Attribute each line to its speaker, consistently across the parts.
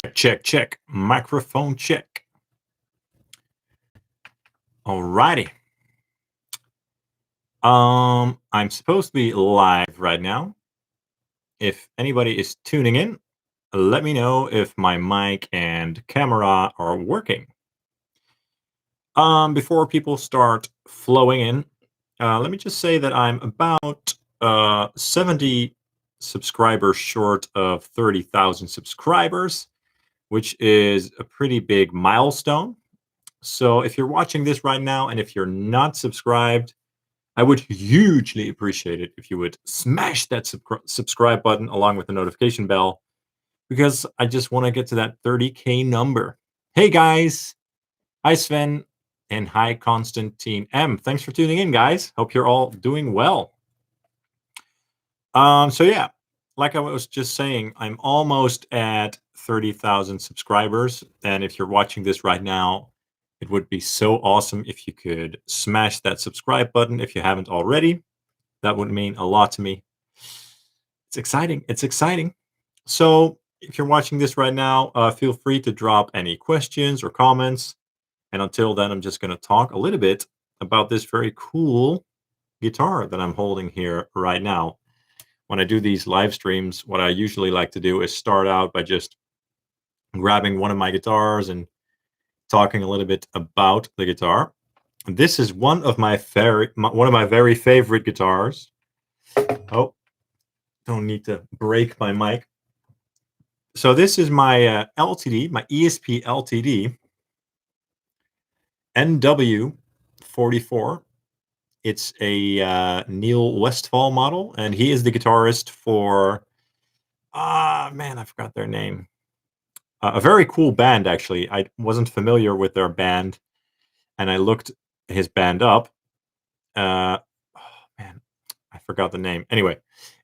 Speaker 1: Check, check. Microphone check. Alrighty. I'm supposed to be live right now. If anybody is tuning in, let me know if my mic and camera are working. Before people start flowing in, let me just say that I'm about 70 subscribers short of 30,000 subscribers, which is a pretty big milestone. So if you're watching this right now and if you're not subscribed, I would hugely appreciate it if you would smash that subscribe button along with the notification bell, because I just want to get to that 30K number. Hey guys, hi Sven, and hi Constantine M. Thanks for tuning in, guys. Hope you're all doing well. So yeah, like I was just saying, I'm almost at 30,000 subscribers, and if you're watching this right now, it would be so awesome if you could smash that subscribe button if you haven't already. That would mean a lot to me. It's exciting. It's exciting. So if you're watching this right now, feel free to drop any questions or comments. And until then, I'm just going to talk a little bit about this very cool guitar that I'm holding here right now. When I do these live streams, what I usually like to do is start out by just grabbing one of my guitars and talking a little bit about the guitar. And this is one of my very favorite guitars. Oh, don't need to break my mic. So this is my LTD, my ESP LTD NW-44. It's a Neil Westfall model, and he is the guitarist for, man, I forgot their name. A very cool band, actually. I wasn't familiar with their band, and I looked his band up. Oh, man, I forgot the name. Anyway,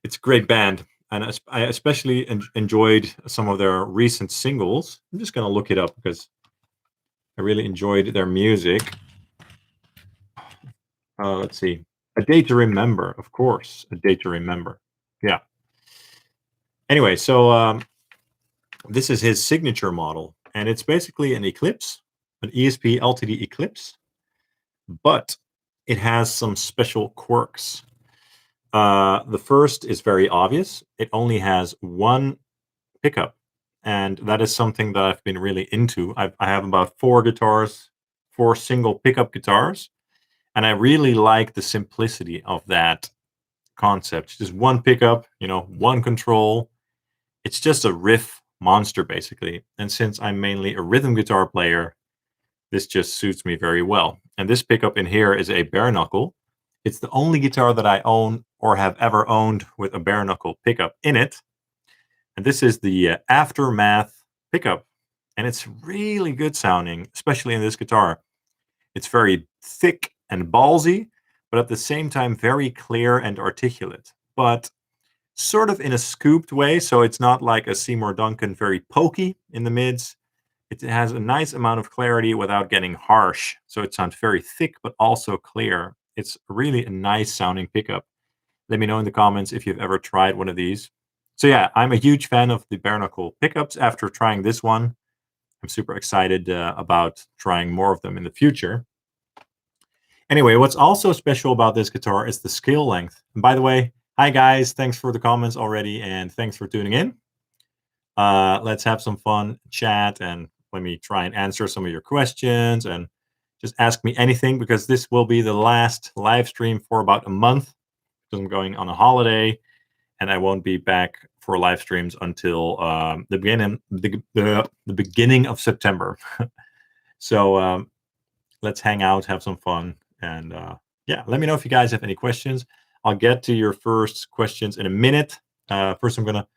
Speaker 1: it's a great band, and I especially enjoyed some of their recent singles. I'm just going to look it up because I really enjoyed their music. Let's see. A Day to Remember, of course. A Day to Remember. Yeah. Anyway, so this is his signature model, and it's basically an Eclipse, an ESP LTD Eclipse, but it has some special quirks. The first is very obvious. It only has one pickup, and that is something that I've been really into. I have about 4 guitars, 4 single pickup guitars, and I really like the simplicity of that concept. Just one pickup, one control. It's just a riff monster, basically. And since I'm mainly a rhythm guitar player, this just suits me very well. And this pickup in here is a bare knuckle. It's the only guitar that I own or have ever owned with a bare knuckle pickup in it. And this is the Aftermath pickup. And it's really good sounding, especially in this guitar. It's very thick and ballsy, but at the same time, very clear and articulate, but sort of in a scooped way. So it's not like a Seymour Duncan, very pokey in the mids. It has a nice amount of clarity without getting harsh. So it sounds very thick, but also clear. It's really a nice sounding pickup. Let me know in the comments if you've ever tried one of these. So yeah, I'm a huge fan of the bare knuckle pickups after trying this one. I'm super excited about trying more of them in the future. Anyway, what's also special about this guitar is the scale length. And by the way, hi guys, thanks for the comments already, and thanks for tuning in. Let's have some fun, chat, and let me try and answer some of your questions, and just ask me anything, because this will be the last live stream for about a month, because I'm going on a holiday, and I won't be back for live streams until the beginning of September. So let's hang out, have some fun, and yeah, let me know if you guys have any questions. I'll get to your first questions in a minute. First, I'm going to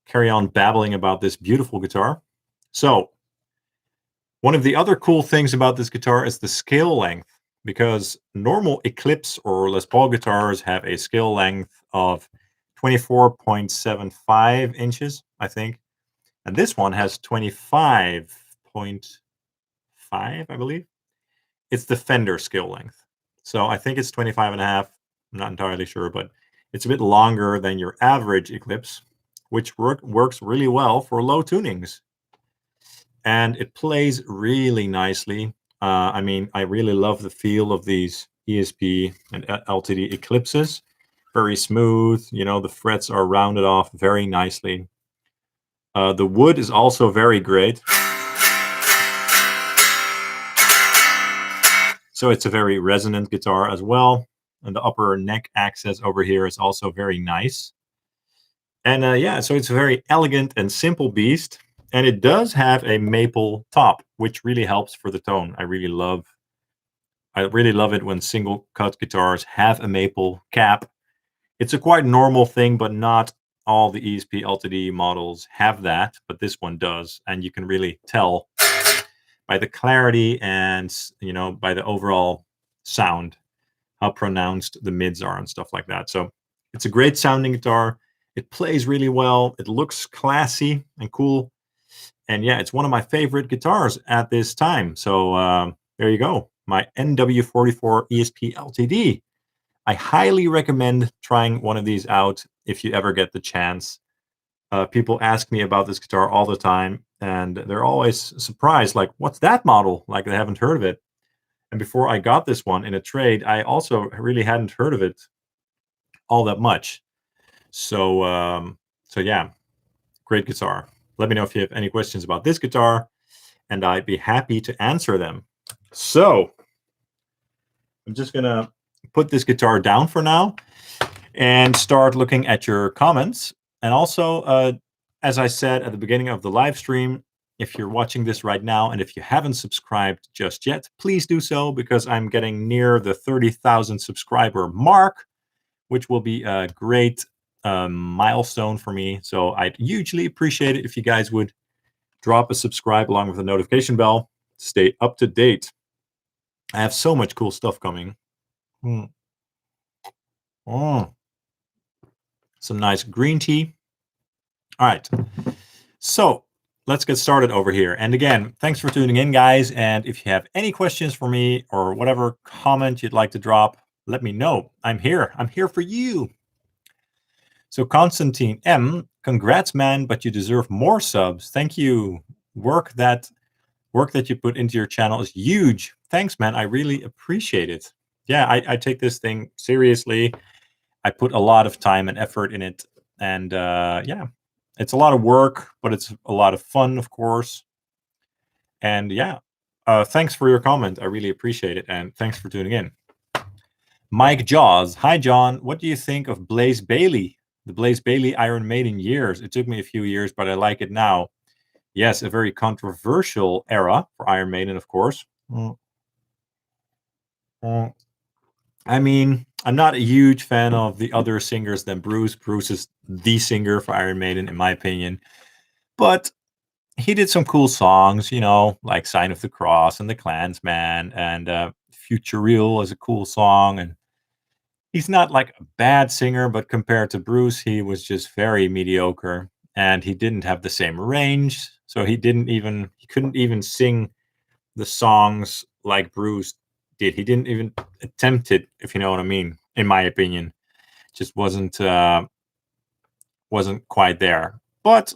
Speaker 1: carry on babbling about this beautiful guitar. So one of the other cool things about this guitar is the scale length, because normal Eclipse or Les Paul guitars have a scale length of 24.75 inches, I think. And this one has 25.5, I believe. It's the Fender scale length. So I think it's 25 and a half. I'm not entirely sure, but it's a bit longer than your average Eclipse, which works really well for low tunings. and it plays really nicely. I mean, I really love the feel of these ESP and LTD Eclipses. Very smooth, you know, the frets are rounded off very nicely. The wood is also very great. So it's a very resonant guitar as well. And the upper neck access over here is also very nice. And yeah, so it's a very elegant and simple beast. And it does have a maple top, which really helps for the tone. I really love it when single cut guitars have a maple cap. It's a quite normal thing, but not all the ESP LTD models have that, but this one does. And you can really tell by the clarity and, you know, by the overall sound, how pronounced the mids are and stuff like that. So it's a great sounding guitar. It plays really well. It looks classy and cool. And yeah, it's one of my favorite guitars at this time. So there you go. My NW-44 ESP LTD. I highly recommend trying one of these out if you ever get the chance. People ask me about this guitar all the time, and they're always surprised, like, what's that model? Like, they haven't heard of it. And before I got this one in a trade, I also really hadn't heard of it all that much. So yeah, great guitar. Let me know if you have any questions about this guitar, and I'd be happy to answer them. So I'm just gonna put this guitar down for now and start looking at your comments. And also, as I said at the beginning of the live stream, if you're watching this right now and if you haven't subscribed just yet, please do so, because I'm getting near the 30,000 subscriber mark, which will be a great milestone for me. So I'd hugely appreciate it if you guys would drop a subscribe along with the notification bell. Stay up to date. I have so much cool stuff coming. Oh, some nice green tea. All right. So let's get started over here. And again, thanks for tuning in, guys. And if you have any questions for me or whatever comment you'd like to drop, let me know. I'm here. I'm here for you. So Constantine M, congrats, man, but you deserve more subs. Thank you. Work that you put into your channel is huge. Thanks, man. I really appreciate it. Yeah, I take this thing seriously. I put a lot of time and effort in it. And yeah, it's a lot of work, but it's a lot of fun, of course. And yeah, thanks for your comment. I really appreciate it. And thanks for tuning in. Mike Jaws. Hi, John. What do you think of Blaze Bayley? The Blaze Bayley Iron Maiden years. It took me a few years, but I like it now. Yes, a very controversial era for Iron Maiden, of course. I mean, I'm not a huge fan of the other singers than Bruce. Bruce is the singer for Iron Maiden, in my opinion. But he did some cool songs, you know, like Sign of the Cross and The Klansman, and Future Real is a cool song. And he's not like a bad singer, but compared to Bruce, he was just very mediocre, and he didn't have the same range. So he couldn't even sing the songs like Bruce did. He didn't even attempt it, if you know what I mean, in my opinion. Just wasn't quite there. But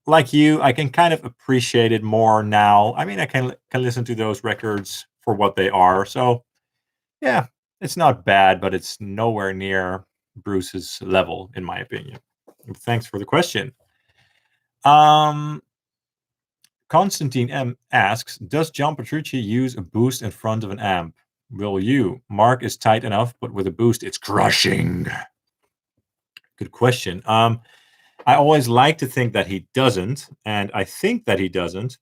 Speaker 1: like you, I can kind of appreciate it more now. I mean, I can listen to those records for what they are. So yeah, it's not bad, but it's nowhere near Bruce's level, in my opinion. Thanks for the question. Constantine M asks, does John Petrucci use a boost in front of an amp? Will you? Mark is tight enough, but with a boost, it's crushing. Good question. I always like to think that he doesn't, and I think that he doesn't,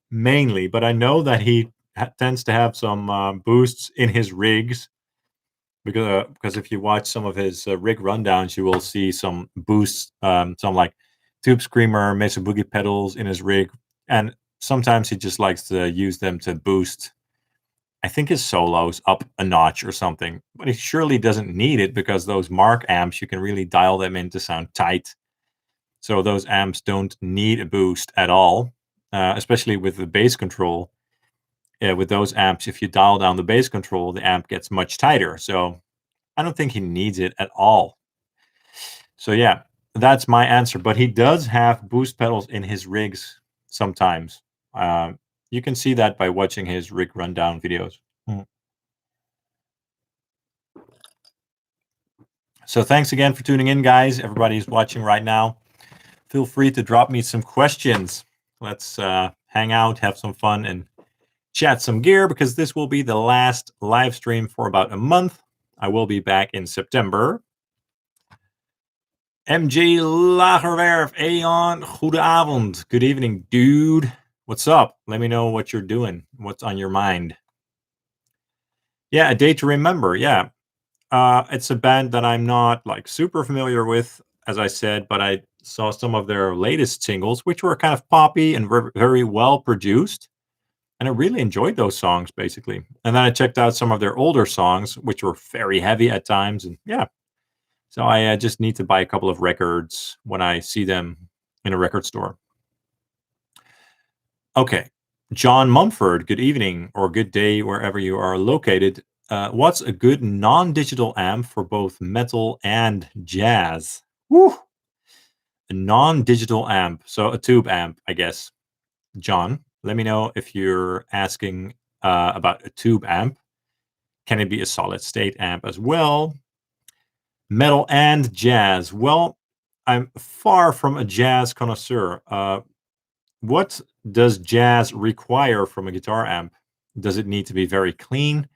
Speaker 1: mainly, but I know that he tends to have some boosts in his rigs, because if you watch some of his rig rundowns, you will see some boosts, some like Tube Screamer, Mesa Boogie pedals in his rig, and sometimes he just likes to use them to boost, I think, his solos up a notch or something. But he surely doesn't need it, because those Mark amps, you can really dial them in to sound tight. So those amps don't need a boost at all, especially with the bass control. With those amps, if you dial down the bass control, the amp gets much tighter. So I don't think he needs it at all. So yeah, that's my answer. But he does have boost pedals in his rigs sometimes. You can see that by watching his rig rundown videos. So thanks again for tuning in, guys. Everybody's watching right now. Feel free to drop me some questions. Let's hang out, have some fun, and chat some gear, because this will be the last live stream for about a month. I will be back in September. MJ Lagerwerf, Aeon, goedenavond. Good evening, dude. What's up? Let me know what you're doing. What's on your mind? Yeah, A Day to Remember. Yeah. It's a band that I'm not like super familiar with, as I said, but I saw some of their latest singles, which were kind of poppy and very well produced. And I really enjoyed those songs, basically. And then I checked out some of their older songs, which were very heavy at times. And yeah, so I just need to buy a couple of records when I see them in a record store. Okay. John Mumford, good evening or good day wherever you are located. What's a good non-digital amp for both metal and jazz? Woo! A non-digital amp, so a tube amp, I guess. John, let me know if you're asking about a tube amp. Can it be a solid state amp as well? Metal and jazz. Well, I'm far from a jazz connoisseur. What does jazz require from a guitar amp? Does it need to be very clean?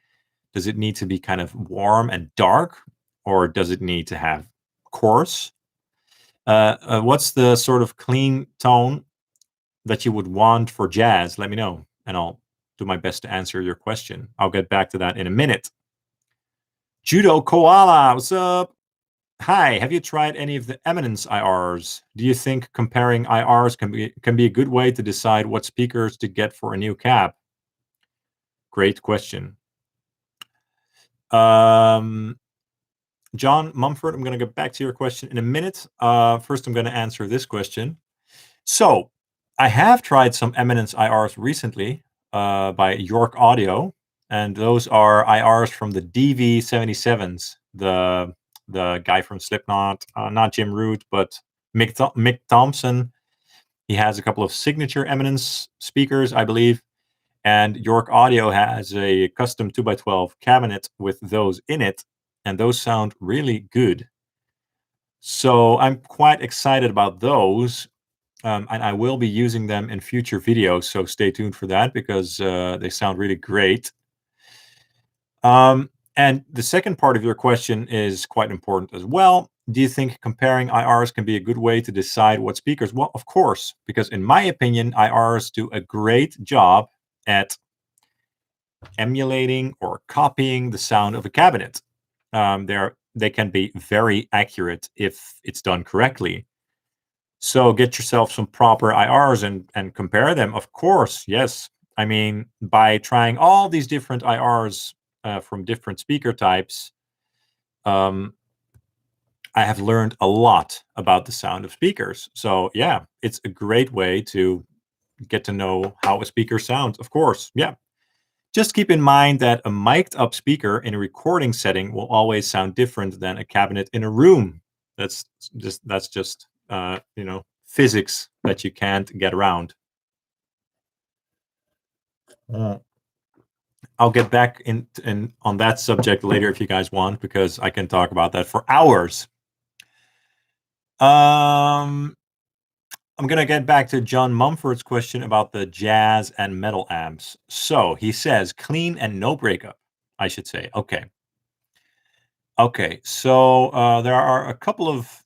Speaker 1: Does it need to be kind of warm and dark? Or does it need to have coarse? What's the sort of clean tone that you would want for jazz? Let me know, and I'll do my best to answer your question. I'll get back to that in a minute. Judo Koala, what's up? Hi, have you tried any of the Eminence IRs? Do you think comparing IRs can be a good way to decide what speakers to get for a new cab? Great question. John Mumford, I'm going to get back to your question in a minute. First, I'm going to answer this question. So, I have tried some Eminence IRs recently by York Audio, and those are IRs from the DV77s, the guy from Slipknot, not Jim Root, but Mick Thompson. He has a couple of signature Eminence speakers, I believe, and York Audio has a custom 2x12 cabinet with those in it, and those sound really good. So I'm quite excited about those, and I will be using them in future videos, so stay tuned for that, because they sound really great. And the second part of your question is quite important as well. Do you think comparing IRs can be a good way to decide what speakers? Well, of course, because in my opinion, IRs do a great job at emulating or copying the sound of a cabinet. They can be very accurate if it's done correctly. So get yourself some proper IRs and compare them. Of course, yes. I mean, by trying all these different IRs from different speaker types, I have learned a lot about the sound of speakers. So yeah, it's a great way to get to know how a speaker sounds. Of course, yeah. Just keep in mind that a mic'd up speaker in a recording setting will always sound different than a cabinet in a room. That's just physics that you can't get around. I'll get back in on that subject later if you guys want, because I can talk about that for hours. I'm gonna get back to John Mumford's question about the jazz and metal amps. So he says clean and no breakup, I should say. Okay, so there are a couple of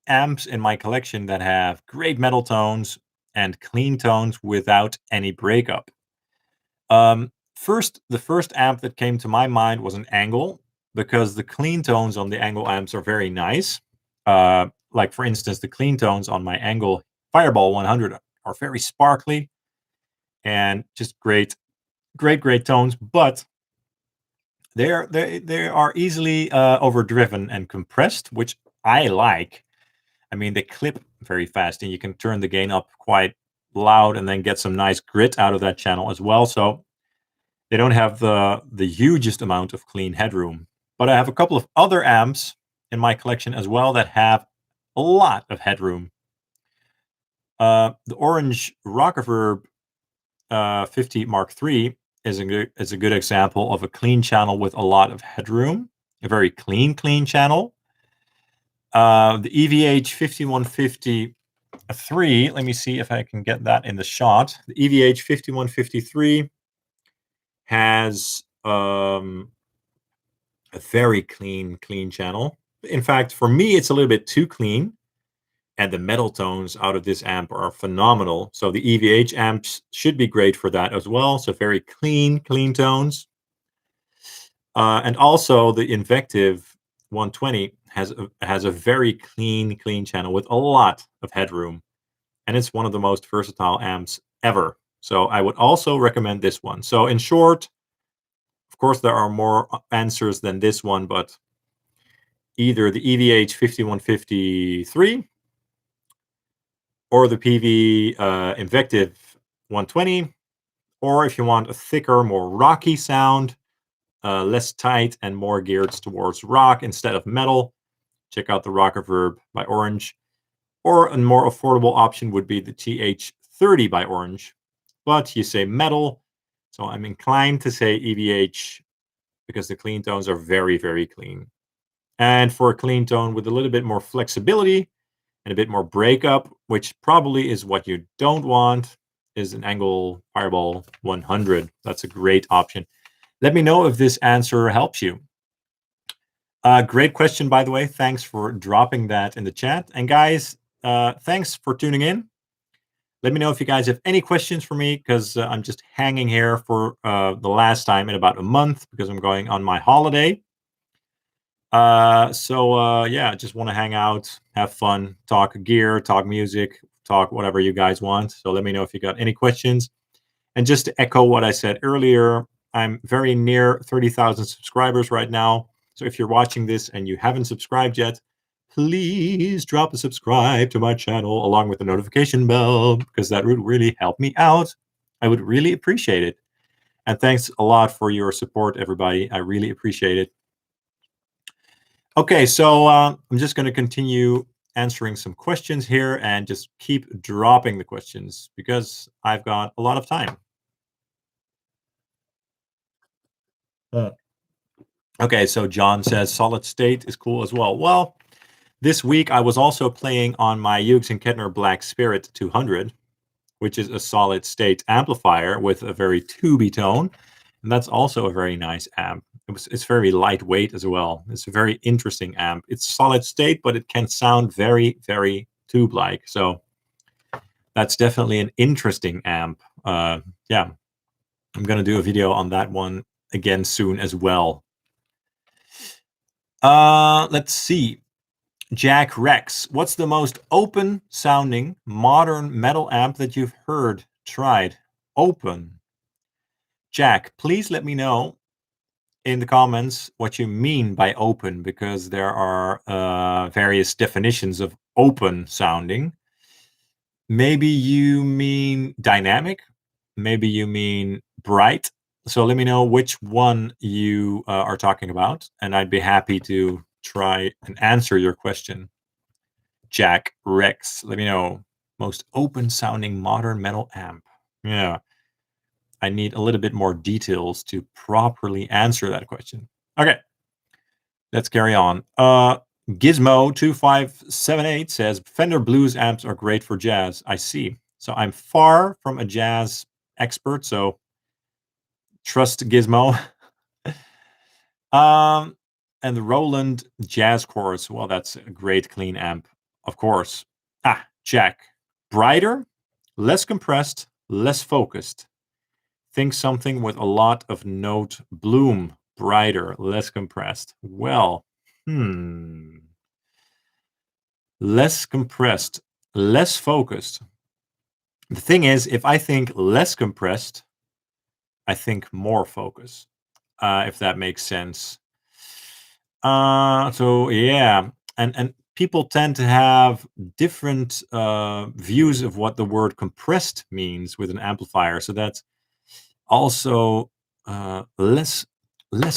Speaker 1: amps in my collection that have great metal tones and clean tones without any breakup. The first amp that came to my mind was an engl, because the clean tones on the engl amps are very nice. Like for instance, the clean tones on my engl Fireball 100 are very sparkly and just great tones, but they are easily overdriven and compressed, which I like. I mean, they clip very fast, and you can turn the gain up quite loud and then get some nice grit out of that channel as well. So they don't have the hugest amount of clean headroom. But I have a couple of other amps in my collection as well that have a lot of headroom. The orange Rockerverb 50 Mark III is a good example of a clean channel with a lot of headroom, a very clean channel. The EVH 5153, let me see if I can get that in the shot. The EVH 5153 has a very clean channel. In fact, for me, it's a little bit too clean. And the metal tones out of this amp are phenomenal. So the EVH amps should be great for that as well. So very clean tones. And also the Invective 120 has a very clean channel with a lot of headroom. And it's one of the most versatile amps ever. So I would also recommend this one. So in short, of course, there are more answers than this one, but either the EVH 5153 or the peavey Invective 120, or if you want a thicker, more rocky sound, less tight and more geared towards rock instead of metal, check out the Rock Reverb by Orange. Or a more affordable option would be the TH30 by Orange. But you say metal, so I'm inclined to say EVH because the clean tones are very, very clean. And for a clean tone with a little bit more flexibility and a bit more breakup, which probably is what you don't want, is an Engl Fireball 100. That's a great option. Let me know if this answer helps you. Great question, by the way. Thanks for dropping that in the chat. And guys, thanks for tuning in. Let me know if you guys have any questions for me, because I'm just hanging here for the last time in about a month because I'm going on my holiday. Yeah, just want to hang out, have fun, talk gear, talk music, talk whatever you guys want. So let me know if you got any questions. And just to echo what I said earlier, I'm very near 30,000 subscribers right now. So if you're watching this and you haven't subscribed yet, please drop a subscribe to my channel along with the notification bell, because that would really help me out. I would really appreciate it. And thanks a lot for your support, everybody. I really appreciate it. Okay, so I'm just going to continue answering some questions here and just keep dropping the questions because I've got a lot of time. Okay, so John says solid state is cool as well. Well, this week I was also playing on my Hughes & Kettner Black Spirit 200, which is a solid state amplifier with a very tubey tone. And that's also a very nice amp. It's very lightweight as well. It's a very interesting amp. It's solid state, but it can sound very, very tube-like. So that's definitely an interesting amp. Yeah, I'm going to do a video on that one again soon as well. Let's see. Jack Rex, what's the most open sounding modern metal amp that you've tried? Open. Jack, please let me know in the comments what you mean by open, because there are various definitions of open sounding. Maybe you mean dynamic, maybe you mean bright. So let me know which one you are talking about, and I'd be happy to try and answer your question. Jack Rex, let me know. Most open sounding modern metal amp. Yeah. I need a little bit more details to properly answer that question. Okay. Let's carry on. Gizmo2578 says Fender Blues amps are great for jazz. I see. So I'm far from a jazz expert, so trust Gizmo. And the Roland Jazz Chorus. Well, that's a great clean amp, of course. Jack. Brighter, less compressed, less focused. Think something with a lot of note bloom. Brighter, less compressed. Well, less compressed, less focused. The thing is, if I think less compressed, I think more focus, if that makes sense. So yeah, and people tend to have different views of what the word compressed means with an amplifier. So that's also less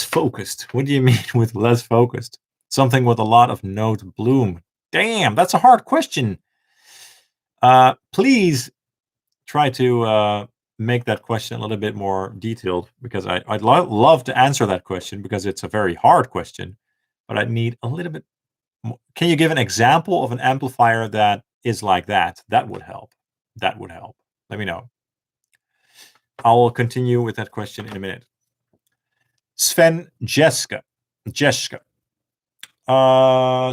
Speaker 1: focused. What do you mean with less focused? Something with a lot of note bloom. Damn, that's a hard question. Please try to make that question a little bit more detailed, because I'd love to answer that question, because it's a very hard question, but I need a little bit more. Can you give an example of an amplifier that is like that? That would help. That would help. Let me know. I will continue with that question in a minute. Sven Jeska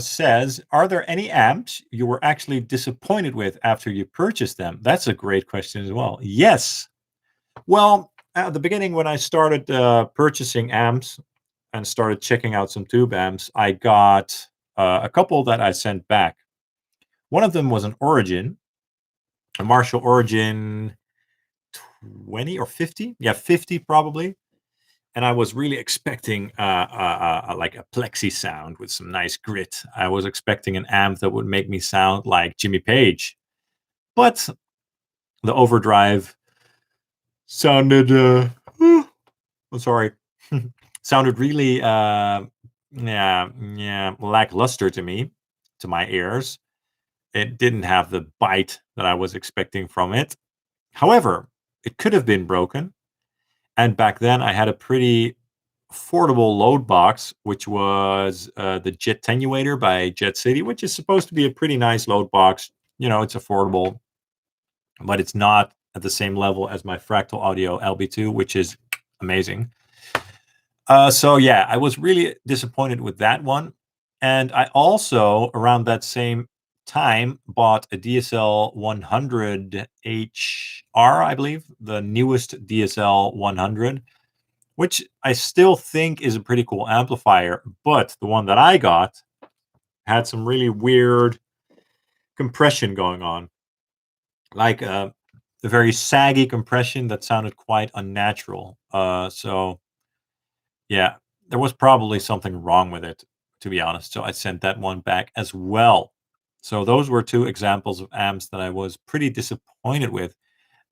Speaker 1: says, are there any amps you were actually disappointed with after you purchased them? That's a great question as well. Yes. Well, at the beginning, when I started purchasing amps and started checking out some tube amps, I got a couple that I sent back. One of them was an Origin, a Marshall Origin 20 or 50. Yeah, 50 probably. And I was really expecting like a plexi sound with some nice grit. I was expecting an amp that would make me sound like Jimmy Page. But the overdrive sounded, I'm sorry, sounded really, lackluster to me, to my ears. It didn't have the bite that I was expecting from it. However, it could have been broken. And back then I had a pretty affordable load box, which was the Jet Attenuator by Jet City, which is supposed to be a pretty nice load box. You know, it's affordable, but it's not at the same level as my Fractal Audio LB2, which is amazing. So yeah, I was really disappointed with that one. And I also, around that same time, bought a DSL 100 HR, I believe, the newest DSL 100, which I still think is a pretty cool amplifier. But the one that I got had some really weird compression going on, like a very saggy compression that sounded quite unnatural. So yeah, there was probably something wrong with it, to be honest. So I sent that one back as well. So those were two examples of amps that I was pretty disappointed with.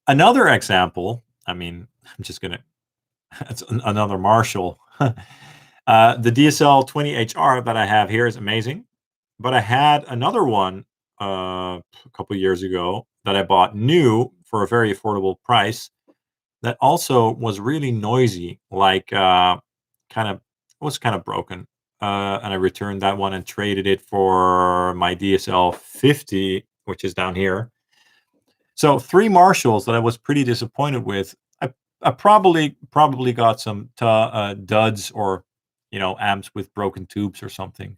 Speaker 1: Another example, I mean, I'm just gonna, it's another Marshall. The DSL 20HR that I have here is amazing, but I had another one a couple years ago that I bought new for a very affordable price that also was really noisy, like kind of was kind of broken. And I returned that one and traded it for my DSL 50, which is down here. So 3 Marshalls that I was pretty disappointed with. I probably got some duds, or amps with broken tubes or something.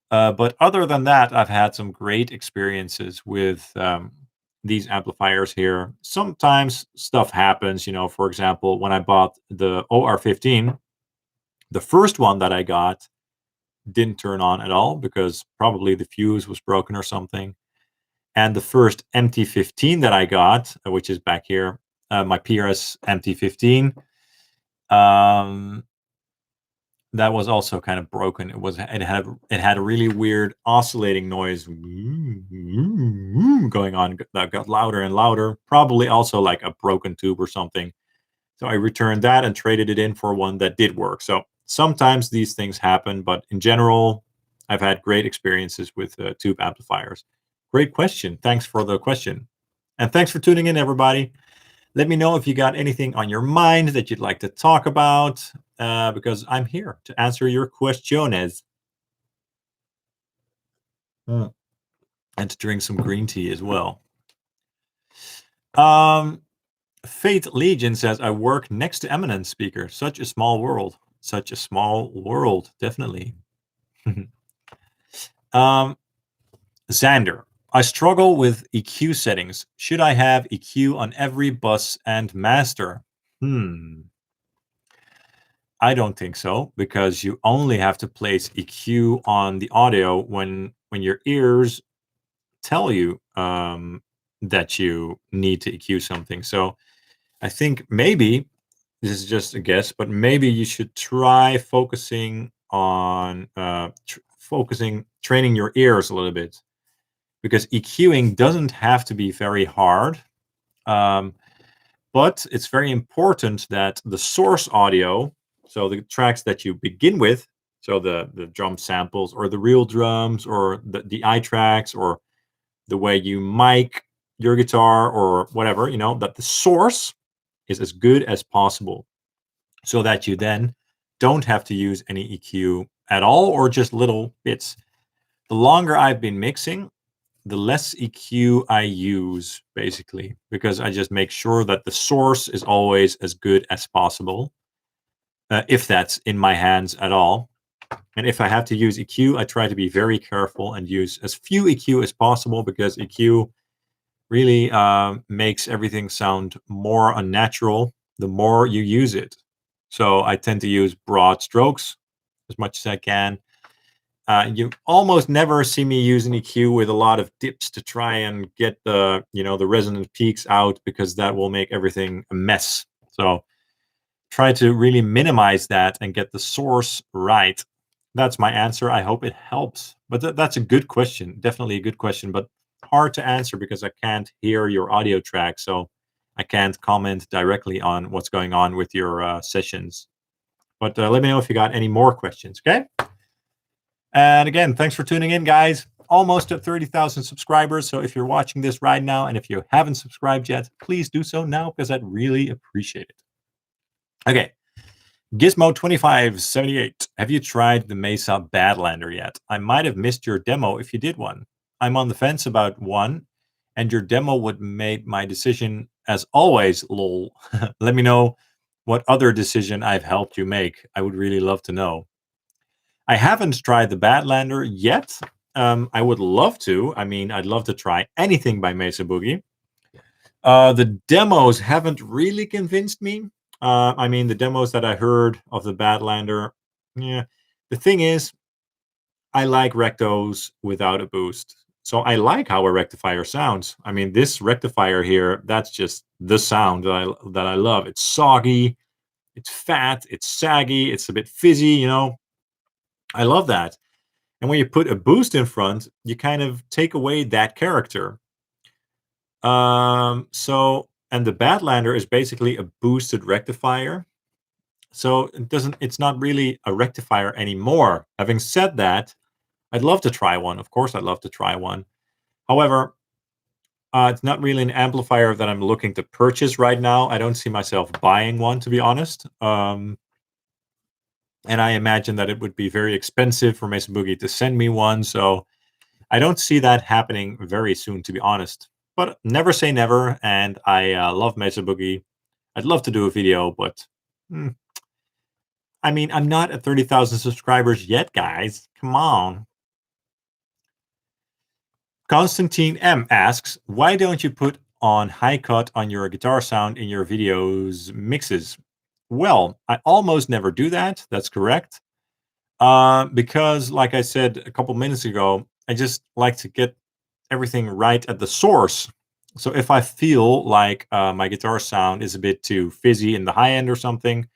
Speaker 1: But other than that, I've had some great experiences with these amplifiers here. Sometimes stuff happens, for example, when I bought the OR15, the first one that I got didn't turn on at all because probably the fuse was broken or something. And the first MT15 that I got, which is back here, my PRS MT15, that was also kind of broken. It had a really weird oscillating noise going on that got louder and louder, probably also like a broken tube or something. So I returned that and traded it in for one that did work. So sometimes these things happen, but in general, I've had great experiences with tube amplifiers. Great question. Thanks for the question. And thanks for tuning in, everybody. Let me know if you got anything on your mind that you'd like to talk about, because I'm here to answer your questions. And to drink some green tea as well. Fate Legion says, I work next to Eminence speaker. Such a small world. Such a small world, definitely. Xander, I struggle with EQ settings. Should I have EQ on every bus and master? I don't think so, because you only have to place EQ on the audio when your ears tell you that you need to EQ something. So I think maybe, this is just a guess, but maybe you should try focusing on training your ears a little bit, because EQing doesn't have to be very hard, but it's very important that the source audio, so the tracks that you begin with, so the drum samples or the real drums or the I tracks or the way you mic your guitar or whatever, that the source is as good as possible, so that you then don't have to use any EQ at all, or just little bits. The longer I've been mixing, the less EQ I use, basically, because I just make sure that the source is always as good as possible, if that's in my hands at all. And if I have to use EQ, I try to be very careful and use as few EQ as possible, because EQ really makes everything sound more unnatural the more you use it. So I tend to use broad strokes as much as I can. You almost never see me use an EQ with a lot of dips to try and get the the resonant peaks out, because that will make everything a mess. So try to really minimize that and get the source right. That's my answer. I hope it helps. But that's a good question. Definitely a good question, but hard to answer because I can't hear your audio track. So I can't comment directly on what's going on with your sessions. But let me know if you got any more questions, okay? And again, thanks for tuning in, guys. Almost at 30,000 subscribers. So if you're watching this right now, and if you haven't subscribed yet, please do so now, because I'd really appreciate it. Okay. Gizmo 2578. Have you tried the Mesa Badlander yet? I might have missed your demo if you did one. I'm on the fence about one, and your demo would make my decision as always, lol. Let me know what other decision I've helped you make. I would really love to know. I haven't tried the Badlander yet. I would love to. I mean, I'd love to try anything by Mesa Boogie. The demos haven't really convinced me. I mean, the demos that I heard of the Badlander, yeah. The thing is, I like rectos without a boost. So I like how a rectifier sounds. I mean, this rectifier here, that's just the sound that I love. It's soggy, it's fat, it's saggy, it's a bit fizzy, I love that. And when you put a boost in front, you kind of take away that character. And the Badlander is basically a boosted rectifier. So it's not really a rectifier anymore. Having said that, I'd love to try one. Of course, I'd love to try one. However, it's not really an amplifier that I'm looking to purchase right now. I don't see myself buying one, to be honest. And I imagine that it would be very expensive for Mesa Boogie to send me one. So I don't see that happening very soon, to be honest. But never say never. And I love Mesa Boogie. I'd love to do a video, but I mean, I'm not at 30,000 subscribers yet, guys. Come on. Constantine M asks, why don't you put on high cut on your guitar sound in your videos mixes? Well, I almost never do that. That's correct. Because, like I said a couple minutes ago, I just like to get everything right at the source. So if I feel like my guitar sound is a bit too fizzy in the high end or something,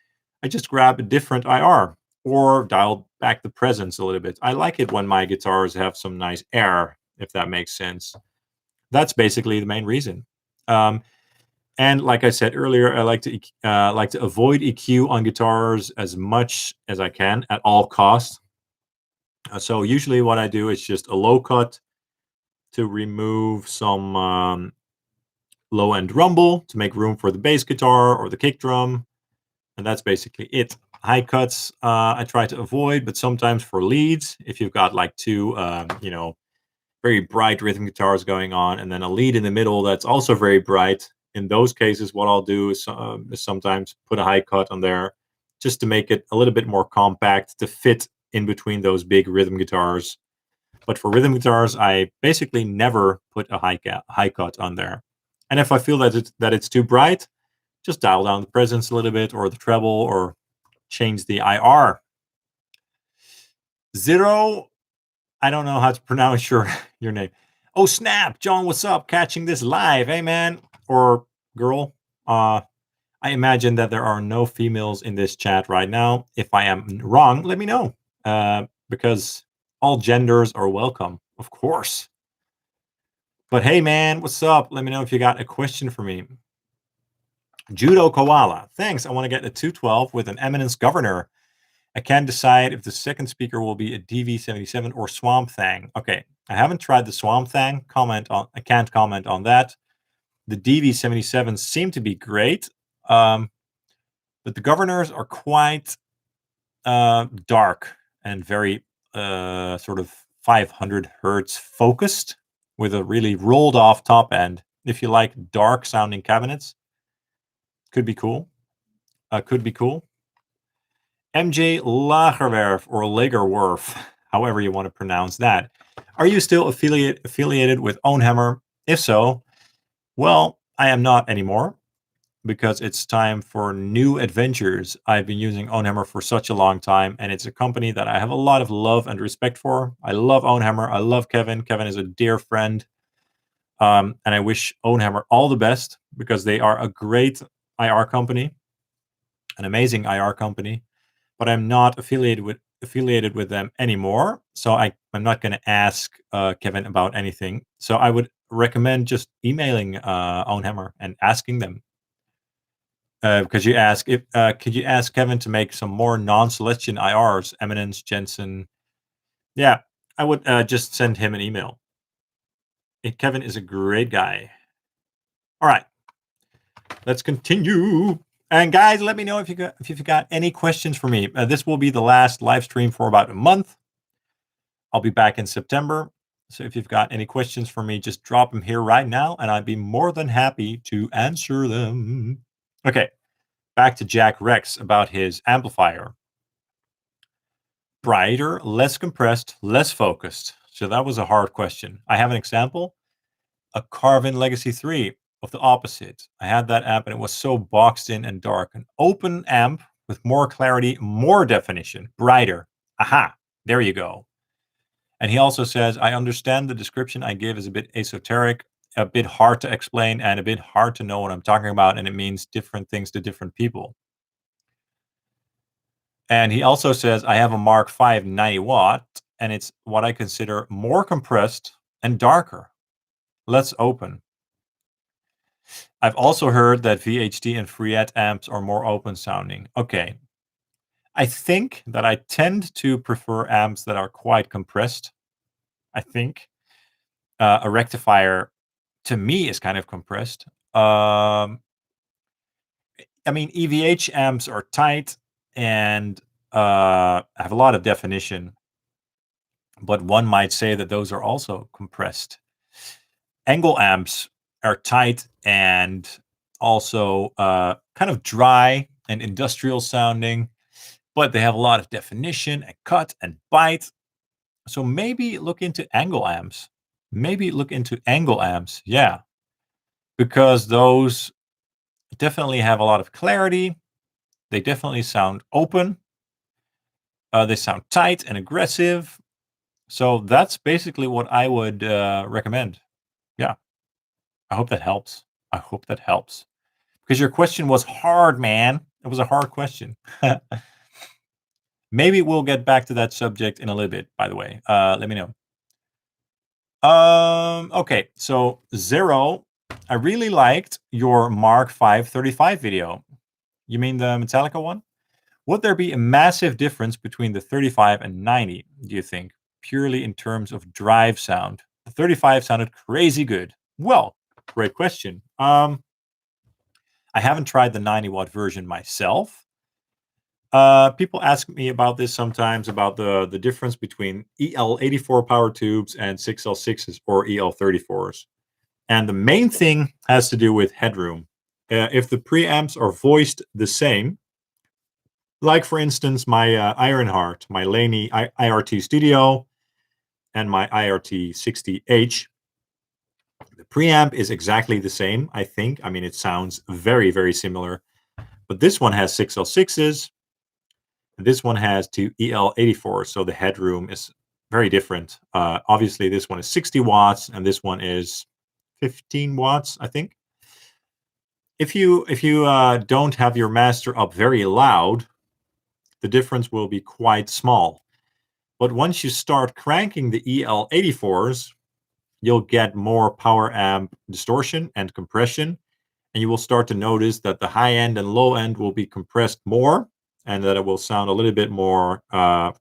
Speaker 1: I just grab a different IR or dial back the presence a little bit. I like it when my guitars have some nice air, if that makes sense. That's basically the main reason. And like I said earlier, I like to avoid EQ on guitars as much as I can at all costs. So usually what I do is just a low cut to remove some low end rumble to make room for the bass guitar or the kick drum. And that's basically it. High cuts I try to avoid, but sometimes for leads, if you've got like two, very bright rhythm guitars going on, and then a lead in the middle that's also very bright, in those cases, what I'll do is sometimes put a high cut on there just to make it a little bit more compact to fit in between those big rhythm guitars. But for rhythm guitars, I basically never put a high cut on there. And if I feel that it's too bright, just dial down the presence a little bit, or the treble, or change the IR. Zero, I don't know how to pronounce your name. Oh, snap. John, what's up? Catching this live. Hey, man. Or girl. I imagine that there are no females in this chat right now. If I am wrong, let me know. Because all genders are welcome, of course. But hey, man, what's up? Let me know if you got a question for me. Judo Koala. Thanks. I want to get a 212 with an Eminence Governor. I can't decide if the second speaker will be a DV77 or Swamp Thing. Okay, I haven't tried the Swamp Thing. I can't comment on that. The DV77 seem to be great. But the governors are quite dark and very sort of 500 hertz focused with a really rolled off top end. If you like dark sounding cabinets, could be cool. Could be cool. MJ Lagerwerf or Lagerwerf, however you want to pronounce that. Are you still affiliated with Ownhammer? If so, well, I am not anymore because it's time for new adventures. I've been using Ownhammer for such a long time, and it's a company that I have a lot of love and respect for. I love Ownhammer. I love Kevin. Kevin is a dear friend. And I wish Ownhammer all the best because they are a great IR company, an amazing IR company. But I'm not affiliated with them anymore. So I'm not going to ask Kevin about anything. So I would recommend just emailing Ownhammer and asking them. Because you ask if could you ask Kevin to make some more non-Celestian IRs, Eminence, Jensen? Yeah, I would just send him an email. Kevin is a great guy. All right, let's continue. And guys, let me know if you've got any questions for me. This will be the last live stream for about a month. I'll be back in September. So if you've got any questions for me, just drop them here right now, and I'd be more than happy to answer them. Okay, back to Jack Rex about his amplifier. Brighter, less compressed, less focused. So that was a hard question. I have an example. A Carvin Legacy 3 of the opposite. I had that amp and it was so boxed in and dark. An open amp with more clarity, more definition, brighter. Aha, there you go. And he also says, I understand the description I give is a bit esoteric, a bit hard to explain, and a bit hard to know what I'm talking about, and it means different things to different people. And he also says, I have a Mark V 90 watt, and it's what I consider more compressed and darker. Let's open. I've also heard that VHD and Freette amps are more open sounding. Okay. I think that I tend to prefer amps that are quite compressed. I think a rectifier to me is kind of compressed. I mean, EVH amps are tight and have a lot of definition, but one might say that those are also compressed. Engl amps are tight and also kind of dry and industrial sounding, but they have a lot of definition and cut and bite. So maybe look into Engl amps. Maybe look into Engl amps, yeah, because those definitely have a lot of clarity. They definitely sound open. They sound tight and aggressive. So that's basically what I would recommend. Yeah. I hope that helps. I hope that helps. Because your question was hard, man. It was a hard question. Maybe we'll get back to that subject in a little bit, by the way. Let me know. Okay, so Zero, I really liked your Mark V 35 video. You mean the Metallica one? Would there be a massive difference between the 35 and 90, do you think? Purely in terms of drive sound. The 35 sounded crazy good. Well, great question. I haven't tried the 90 watt version myself. People ask me about this sometimes, about the difference between EL84 power tubes and 6L6s or EL34s. And the main thing has to do with headroom. If the preamps are voiced the same, like for instance, my Ironheart, my Laney IRT Studio, and my IRT 60H, the preamp is exactly the same, I think. I mean, it sounds very, very similar. But this one has 6L6s. This one has two EL84s, so the headroom is very different. Obviously, this one is 60 watts, and this one is 15 watts, I think. If you don't have your master up very loud, the difference will be quite small. But once you start cranking the EL84s, you'll get more power amp distortion and compression, and you will start to notice that the high end and low end will be compressed more, and that it will sound a little bit more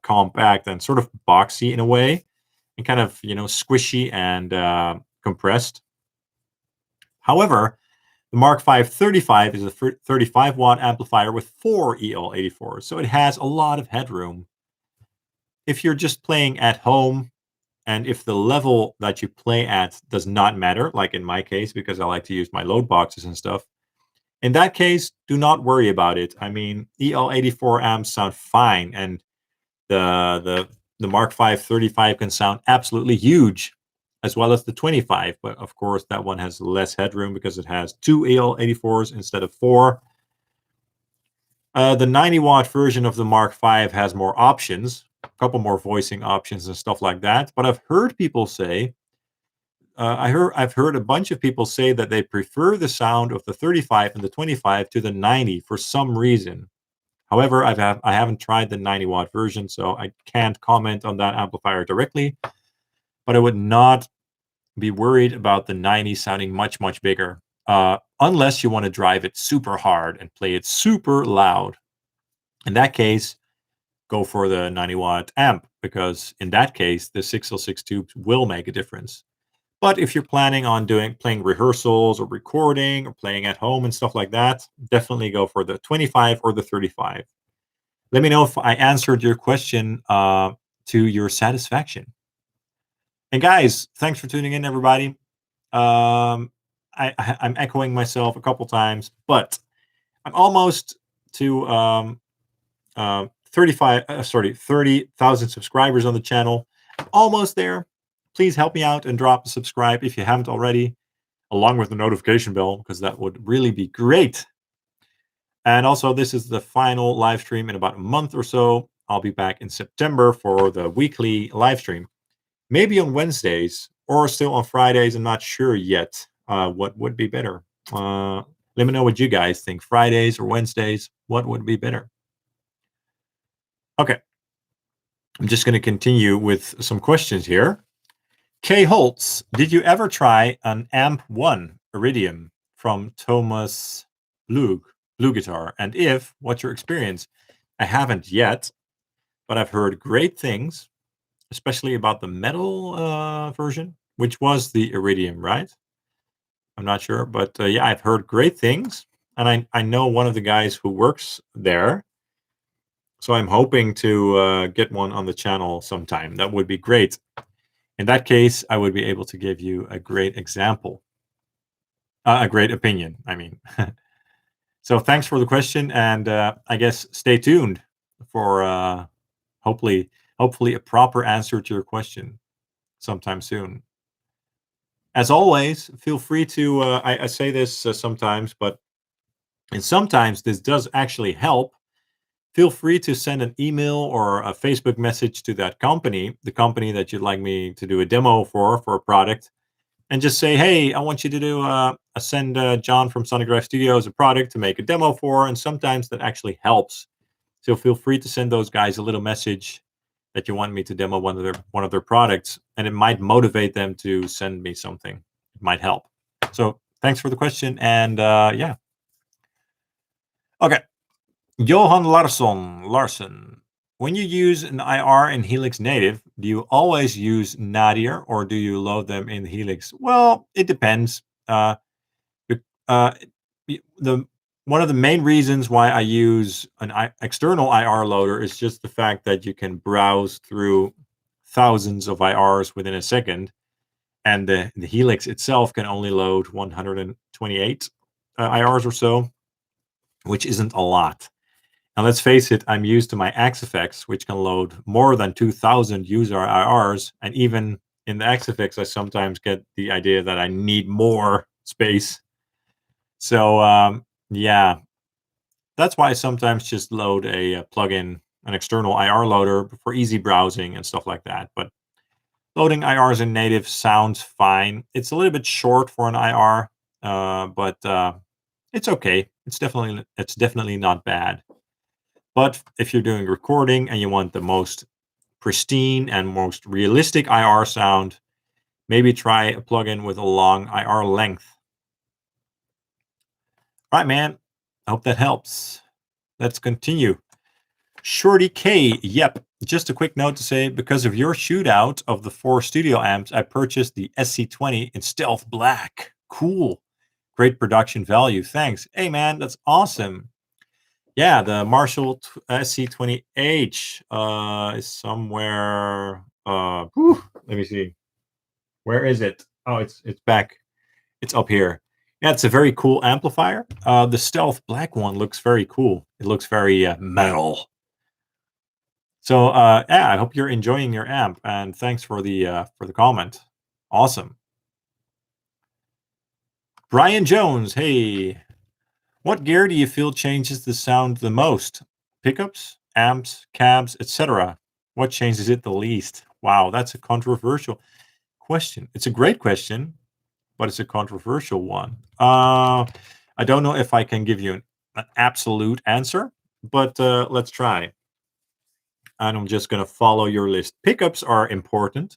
Speaker 1: compact and sort of boxy in a way, and kind of, squishy and compressed. However, The Mark V 35 is a 35 watt amplifier with 4 EL84s, so it has a lot of headroom. If you're just playing at home, and if the level that you play at does not matter, like in my case, because I like to use my load boxes and stuff, in that case, do not worry about it. I mean, EL84 amps sound fine, and the Mark V 35 can sound absolutely huge, as well as the 25. But of course, that one has less headroom because it has 2 EL84s instead of 4. The 90 watt version of the Mark V has more options, a couple more voicing options and stuff like that. But I've heard people say, I've heard a bunch of people say that they prefer the sound of the 35 and the 25 to the 90 for some reason. However, I haven't tried the 90 watt version, so I can't comment on that amplifier directly. But I would not be worried about the 90 sounding much, much bigger, unless you want to drive it super hard and play it super loud. In that case, go for the 90 watt amp, because in that case, the 606 tubes will make a difference. But if you're planning on playing rehearsals or recording or playing at home and stuff like that, definitely go for the 25 or the 35. Let me know if I answered your question to your satisfaction. And guys, thanks for tuning in, everybody. I'm echoing myself a couple times, but I'm almost to 30,000 subscribers on the channel. I'm almost there. Please help me out and drop a subscribe if you haven't already, along with the notification bell, because that would really be great. And also, this is the final live stream in about a month or so. I'll be back in September for the weekly live stream, maybe on Wednesdays or still on Fridays. I'm not sure yet what would be better. Let me know what you guys think. Fridays or Wednesdays, what would be better? Okay. I'm just going to continue with some questions here. K. Holtz, did you ever try an Amp 1 Iridium from Thomas Blue Guitar? And if, what's your experience? I haven't yet, but I've heard great things, especially about the metal version, which was the Iridium, right? I'm not sure, but yeah, I've heard great things. And I know one of the guys who works there. So I'm hoping to get one on the channel sometime. That would be great. In that case, I would be able to give you a great example, a great opinion, I mean. So thanks for the question, and I guess stay tuned for hopefully a proper answer to your question sometime soon. As always, feel free to, I say this sometimes, and sometimes this does actually help. Feel free to send an email or a Facebook message to that company, the company that you'd like me to do a demo for a product, and just say, hey, I want you to do send John from Sonograph Studios a product to make a demo for, and sometimes that actually helps. So feel free to send those guys a little message that you want me to demo one of their products, and it might motivate them to send me something. It might help. So thanks for the question, and yeah. Okay. Johan Larsson, when you use an IR in Helix Native, do you always use Nadir or do you load them in Helix? Well, it depends. Uh, one of the main reasons why I use an external IR loader is just the fact that you can browse through thousands of IRs within a second, and the Helix itself can only load 128 IRs or so, which isn't a lot. And let's face it, I'm used to my XFX, which can load more than 2,000 user IRs. And even in the XFX, I sometimes get the idea that I need more space. So yeah, that's why I sometimes just load a plugin, an external IR loader for easy browsing and stuff like that. But loading IRs in native sounds fine. It's a little bit short for an IR, but it's okay. It's definitely not bad. But if you're doing recording and you want the most pristine and most realistic IR sound, maybe try a plugin with a long IR length. All right, man. I hope that helps. Let's continue. Shorty K, yep. Just a quick note to say, because of your shootout of the 4 studio amps, I purchased the SC20 in Stealth Black. Cool. Great production value. Thanks. Hey, man, that's awesome. Yeah, the Marshall SC20H is somewhere. Let me see. Where is it? Oh, it's back. It's up here. Yeah, it's a very cool amplifier. The Stealth Black one looks very cool. It looks very metal. So yeah, I hope you're enjoying your amp, and thanks for the comment. Awesome. Brian Jones, hey, what gear do you feel changes the sound the most? Pickups, amps, cabs, etc. What changes it the least? Wow, that's a controversial question. It's a great question, but it's a controversial one. I don't know if I can give you an absolute answer, but let's try. And I'm just going to follow your list. Pickups are important,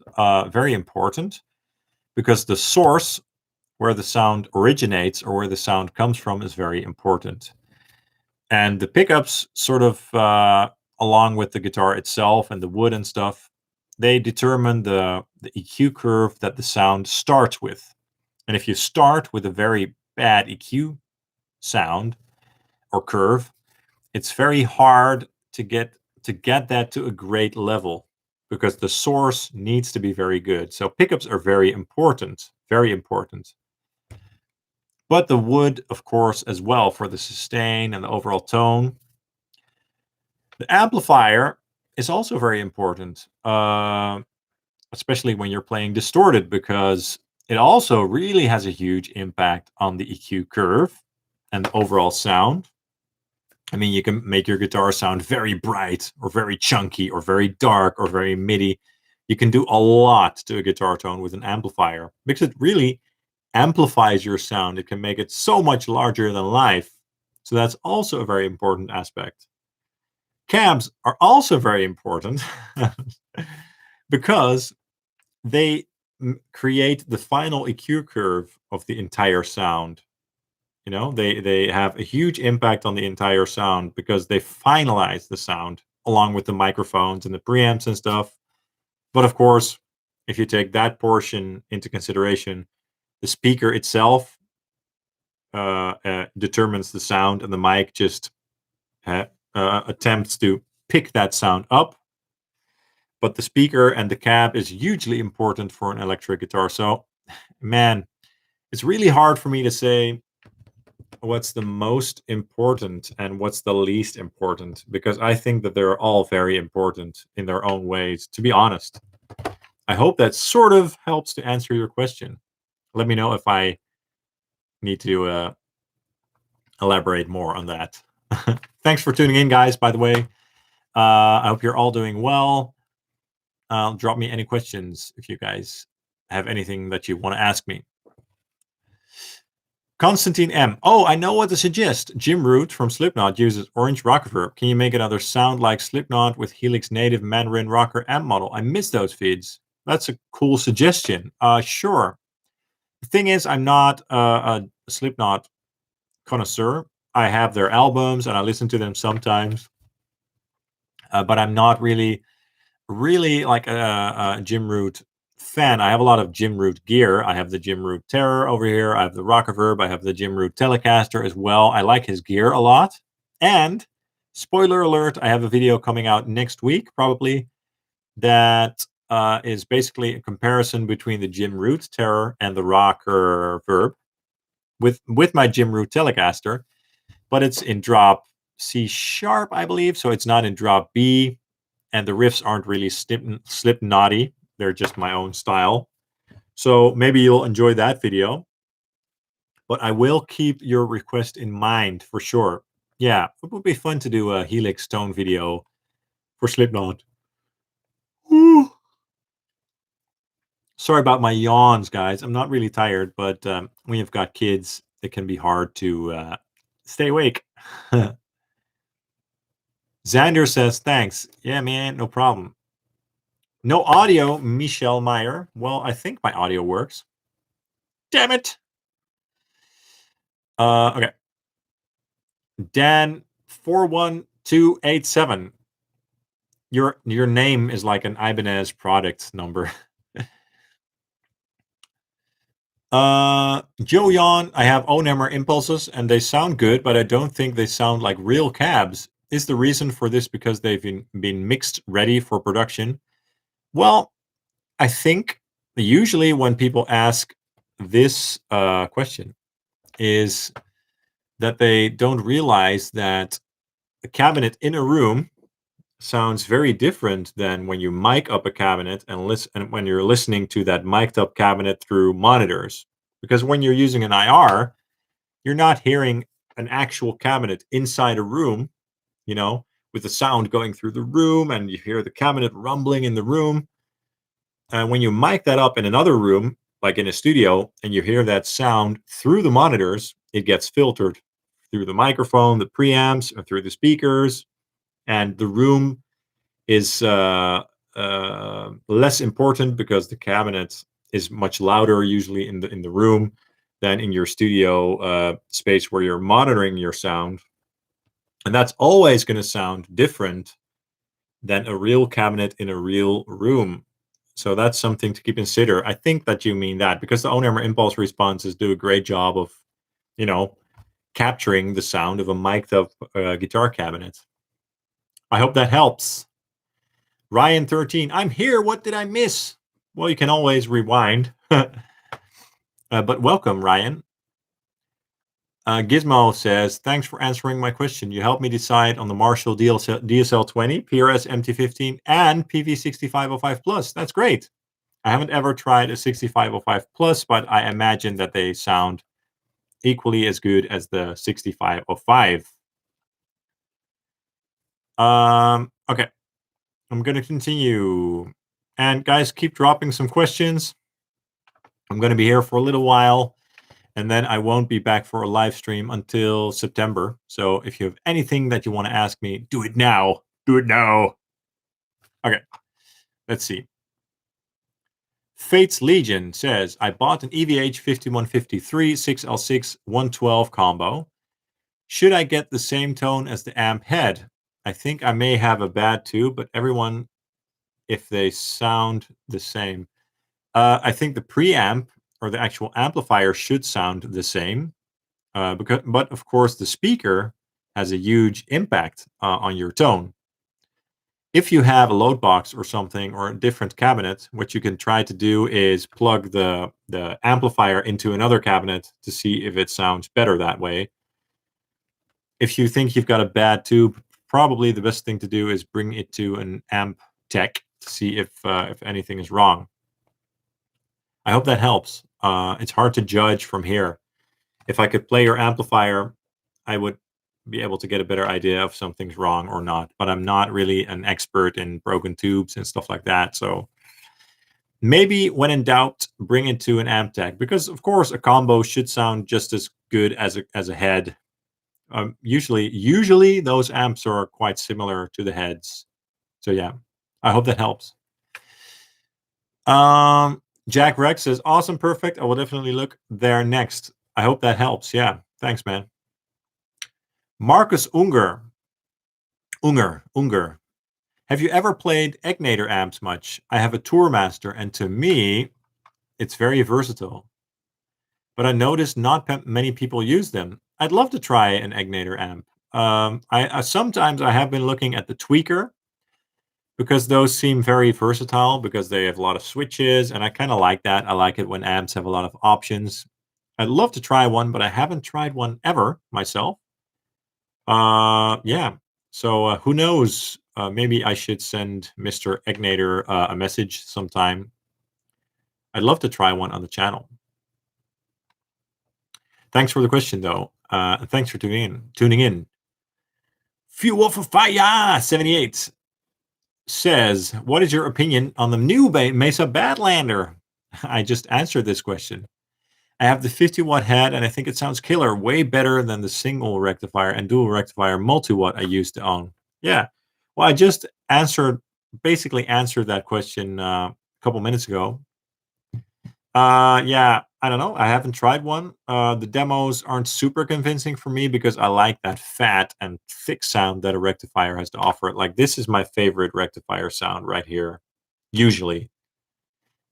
Speaker 1: very important, because the source where the sound originates or where the sound comes from is very important. And the pickups sort of, along with the guitar itself and the wood and stuff, they determine the EQ curve that the sound starts with. And if you start with a very bad EQ sound or curve, it's very hard to get that to a great level because the source needs to be very good. So pickups are very important, very important. But the wood, of course, as well for the sustain and the overall tone. The amplifier is also very important, especially when you're playing distorted, because it also really has a huge impact on the EQ curve and the overall sound. I mean, you can make your guitar sound very bright or very chunky or very dark or very MIDI. You can do a lot to a guitar tone with an amplifier because it really amplifies your sound. It can make it so much larger than life. So that's also a very important aspect. Cabs are also very important because they create the final EQ curve of the entire sound. You know, they have a huge impact on the entire sound because they finalize the sound along with the microphones and the preamps and stuff. But of course, if you take that into consideration, the speaker itself determines the sound, and the mic just attempts to pick that sound up. But the speaker and the cab is hugely important for an electric guitar. So, man, it's really hard for me to say what's the most important and what's the least important, because I think that they're all very important in their own ways, to be honest. I hope that sort of helps to answer your question. Let me know if I need to elaborate more on that. Thanks for tuning in, guys, by the way. I hope you're all doing well. Drop me any questions if you guys have anything that you want to ask me. Constantine M. Oh, I know what to suggest. Jim Root from Slipknot uses orange rock reverb. Can you make another sound like Slipknot with Helix native Mandarin rocker amp model? I miss those feeds. That's a cool suggestion. Sure. The thing is, I'm not a Slipknot connoisseur. I have their albums and I listen to them sometimes, but I'm not really like a Jim Root fan. I have a lot of Jim Root gear. I have the Jim Root Terror over here. I have the Rockerverb. I have the Jim Root Telecaster as well. I like his gear a lot. And spoiler alert, I have a video coming out next week, probably, that is basically a comparison between the Jim Root Terror and the Rockerverb with my Jim Root Telecaster, but it's in drop C sharp, I believe. So it's not in drop B. And the riffs aren't really Slipknotty. They're just my own style. So maybe you'll enjoy that video. But I will keep your request in mind for sure. Yeah, it would be fun to do a Helix tone video for Slipknot. Ooh. Sorry about my yawns, guys. I'm not really tired, but when you've got kids, it can be hard to stay awake. Xander says, thanks. Yeah, man, no problem. No audio, Michelle Meyer. Well, I think my audio works. Damn it. Okay. Dan 41287. Your name is like an Ibanez product number. Joe Yon, I have Onhammer impulses and they sound good, but I don't think they sound like real cabs. Is the reason for this because they've been mixed ready for production? Well, I think usually when people ask this question is that they don't realize that a cabinet in a room sounds very different than when you mic up a cabinet and listen, and when you're listening to that mic'd up cabinet through monitors. Because when you're using an IR, you're not hearing an actual cabinet inside a room, you know, with the sound going through the room and you hear the cabinet rumbling in the room. And when you mic that up in another room, like in a studio, and you hear that sound through the monitors, it gets filtered through the microphone, the preamps, or through the speakers, and the room is less important because the cabinet is much louder usually in the room than in your studio space where you're monitoring your sound, and that's always going to sound different than a real cabinet in a real room. So that's something to consider. I think that you mean that because the Onhammer impulse responses do a great job of, you know, capturing the sound of a mic'd up guitar cabinet. I hope that helps. Ryan 13, I'm here. What did I miss? Well, you can always rewind. But welcome, Ryan. Gizmo says, thanks for answering my question. You helped me decide on the Marshall DSL20, PRS MT15, and PV6505 Plus. That's great. I haven't ever tried a 6505 Plus, but I imagine that they sound equally as good as the 6505. Okay, I'm going to continue. And guys, keep dropping some questions. I'm going to be here for a little while, and then I won't be back for a live stream until September. So if you have anything that you want to ask me, do it now. Do it now. Okay, let's see. Fates Legion says, I bought an EVH 5153 6L6 112 combo. Should I get the same tone as the amp head? I think I may have a bad tube, but everyone, if they sound the same. I think the preamp or the actual amplifier should sound the same, but of course the speaker has a huge impact on your tone. If you have a load box or something or a different cabinet, what you can try to do is plug the amplifier into another cabinet to see if it sounds better that way. If you think you've got a bad tube, probably the best thing to do is bring it to an amp tech to see if anything is wrong. I hope that helps. It's hard to judge from here. If I could play your amplifier, I would be able to get a better idea if something's wrong or not. But I'm not really an expert in broken tubes and stuff like that. So maybe when in doubt, bring it to an amp tech, because of course a combo should sound just as good as a head. Usually those amps are quite similar to the heads. So yeah, I hope that helps. Jack Rex says, awesome, perfect. I will definitely look there next. I hope that helps. Yeah, thanks, man. Marcus Unger. Have you ever played Egnator amps much? I have a Tourmaster, and to me, it's very versatile. But I noticed not many people use them. I'd love to try an Egnator amp. I sometimes I have been looking at the Tweaker, because those seem very versatile because they have a lot of switches, and I kind of like that. I like it when amps have a lot of options. I'd love to try one, but I haven't tried one ever myself. Yeah. So who knows? Maybe I should send Mr. Egnator a message sometime. I'd love to try one on the channel. Thanks for the question, though. Thanks for tuning in. Fuel for Fire 78 says, what is your opinion on the new Mesa Badlander? I just answered this question. I have the 50-watt head, and I think it sounds killer, way better than the single rectifier and dual rectifier multi-watt I used to own. Yeah. Well, I just basically answered that question a couple minutes ago. Yeah, I don't know. I haven't tried one. The demos aren't super convincing for me because I like that fat and thick sound that a rectifier has to offer. Like, this is my favorite rectifier sound right here, usually.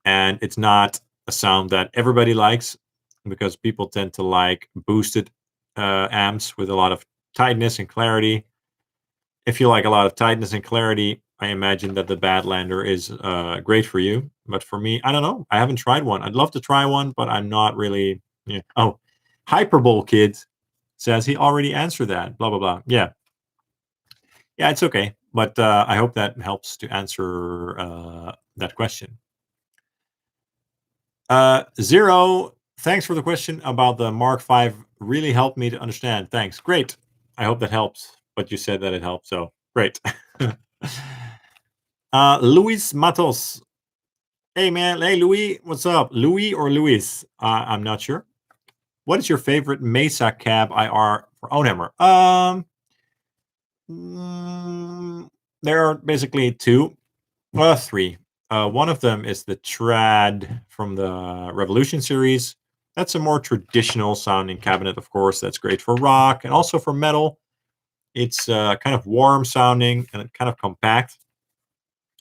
Speaker 1: And it's not a sound that everybody likes. because people tend to like boosted amps with a lot of tightness and clarity. If you like a lot of tightness and clarity, I imagine that the Badlander is great for you. But for me, I don't know. I haven't tried one. I'd love to try one, but I'm not really. Yeah. Oh, Hyperbole Kid says he already answered that. Blah blah blah. Yeah, yeah, it's okay. But I hope that helps to answer that question. Zero. Thanks for the question about the Mark V. Really helped me to understand. Thanks. Great. I hope that helps. But you said that it helped, so great. Luis Matos. Hey man, hey Louis, what's up? Louis or Luis? I'm not sure. What is your favorite Mesa cab IR for Ownhammer? There are basically two, three. One of them is the Trad from the Revolution series. That's a more traditional sounding cabinet, of course. That's great for rock and also for metal. It's kind of warm sounding and kind of compact.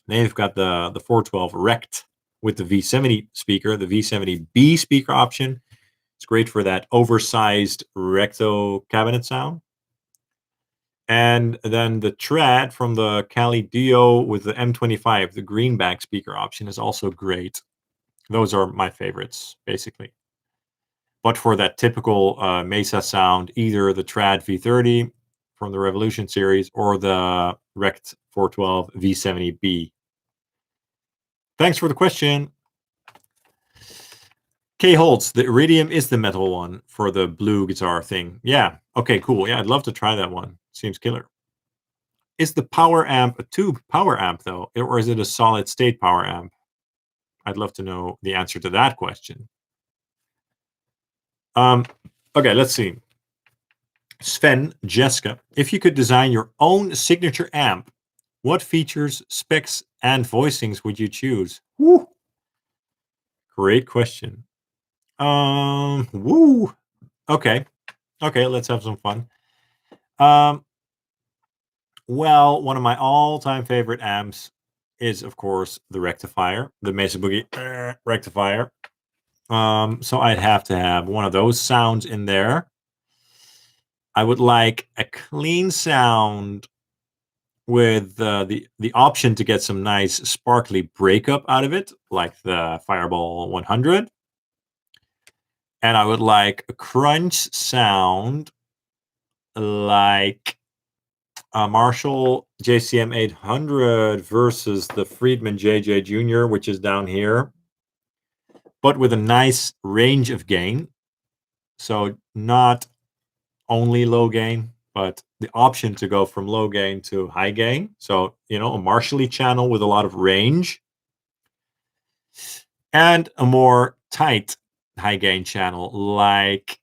Speaker 1: Then you've got the 412 Rect with the V70 speaker, the V70B speaker option. It's great for that oversized recto cabinet sound. And then the Trad from the Cali Dio with the M25, the greenback speaker option, is also great. Those are my favorites, basically. But for that typical Mesa sound, either the Trad V30 from the Revolution series or the Rect 412 V70B. Thanks for the question. K Holtz, the Iridium is the metal one for the blue guitar thing. Yeah. Okay, cool. Yeah, I'd love to try that one. Seems killer. Is the power amp a tube power amp, though? Or is it a solid state power amp? I'd love to know the answer to that question. Okay, let's see. Sven, Jessica, if you could design your own signature amp, what features, specs, and voicings would you choose? Woo! Great question. Woo. Okay. Okay, let's have some fun. Well, one of my all-time favorite amps is, of course, the rectifier, the Mesa Boogie rectifier. So I'd have to have one of those sounds in there. I would like a clean sound with the option to get some nice sparkly breakup out of it, like the Fireball 100. And I would like a crunch sound like a Marshall JCM 800 versus the Friedman JJ Jr., which is down here, but with a nice range of gain. So not only low gain, but the option to go from low gain to high gain. So, a Marshally channel with a lot of range and a more tight high gain channel like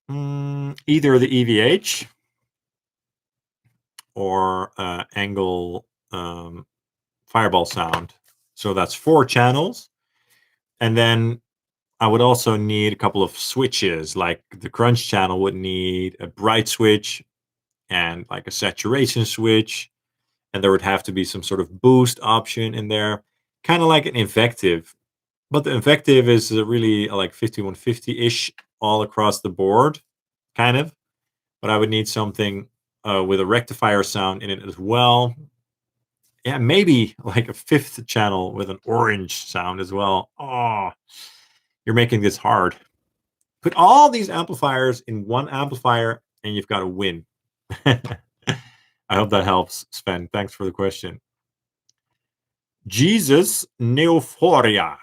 Speaker 1: either the EVH or engl Fireball sound. So that's 4 channels. And then I would also need a couple of switches, like the crunch channel would need a bright switch and like a saturation switch. And there would have to be some sort of boost option in there, kind of like an Invective. But the Invective is really like 5150-ish all across the board, kind of. But I would need something with a rectifier sound in it as well. Yeah, maybe like a 5th channel with an orange sound as well. Oh, you're making this hard. Put all these amplifiers in one amplifier and you've got to win. I hope that helps, Sven. Thanks for the question. Jesus Neophoria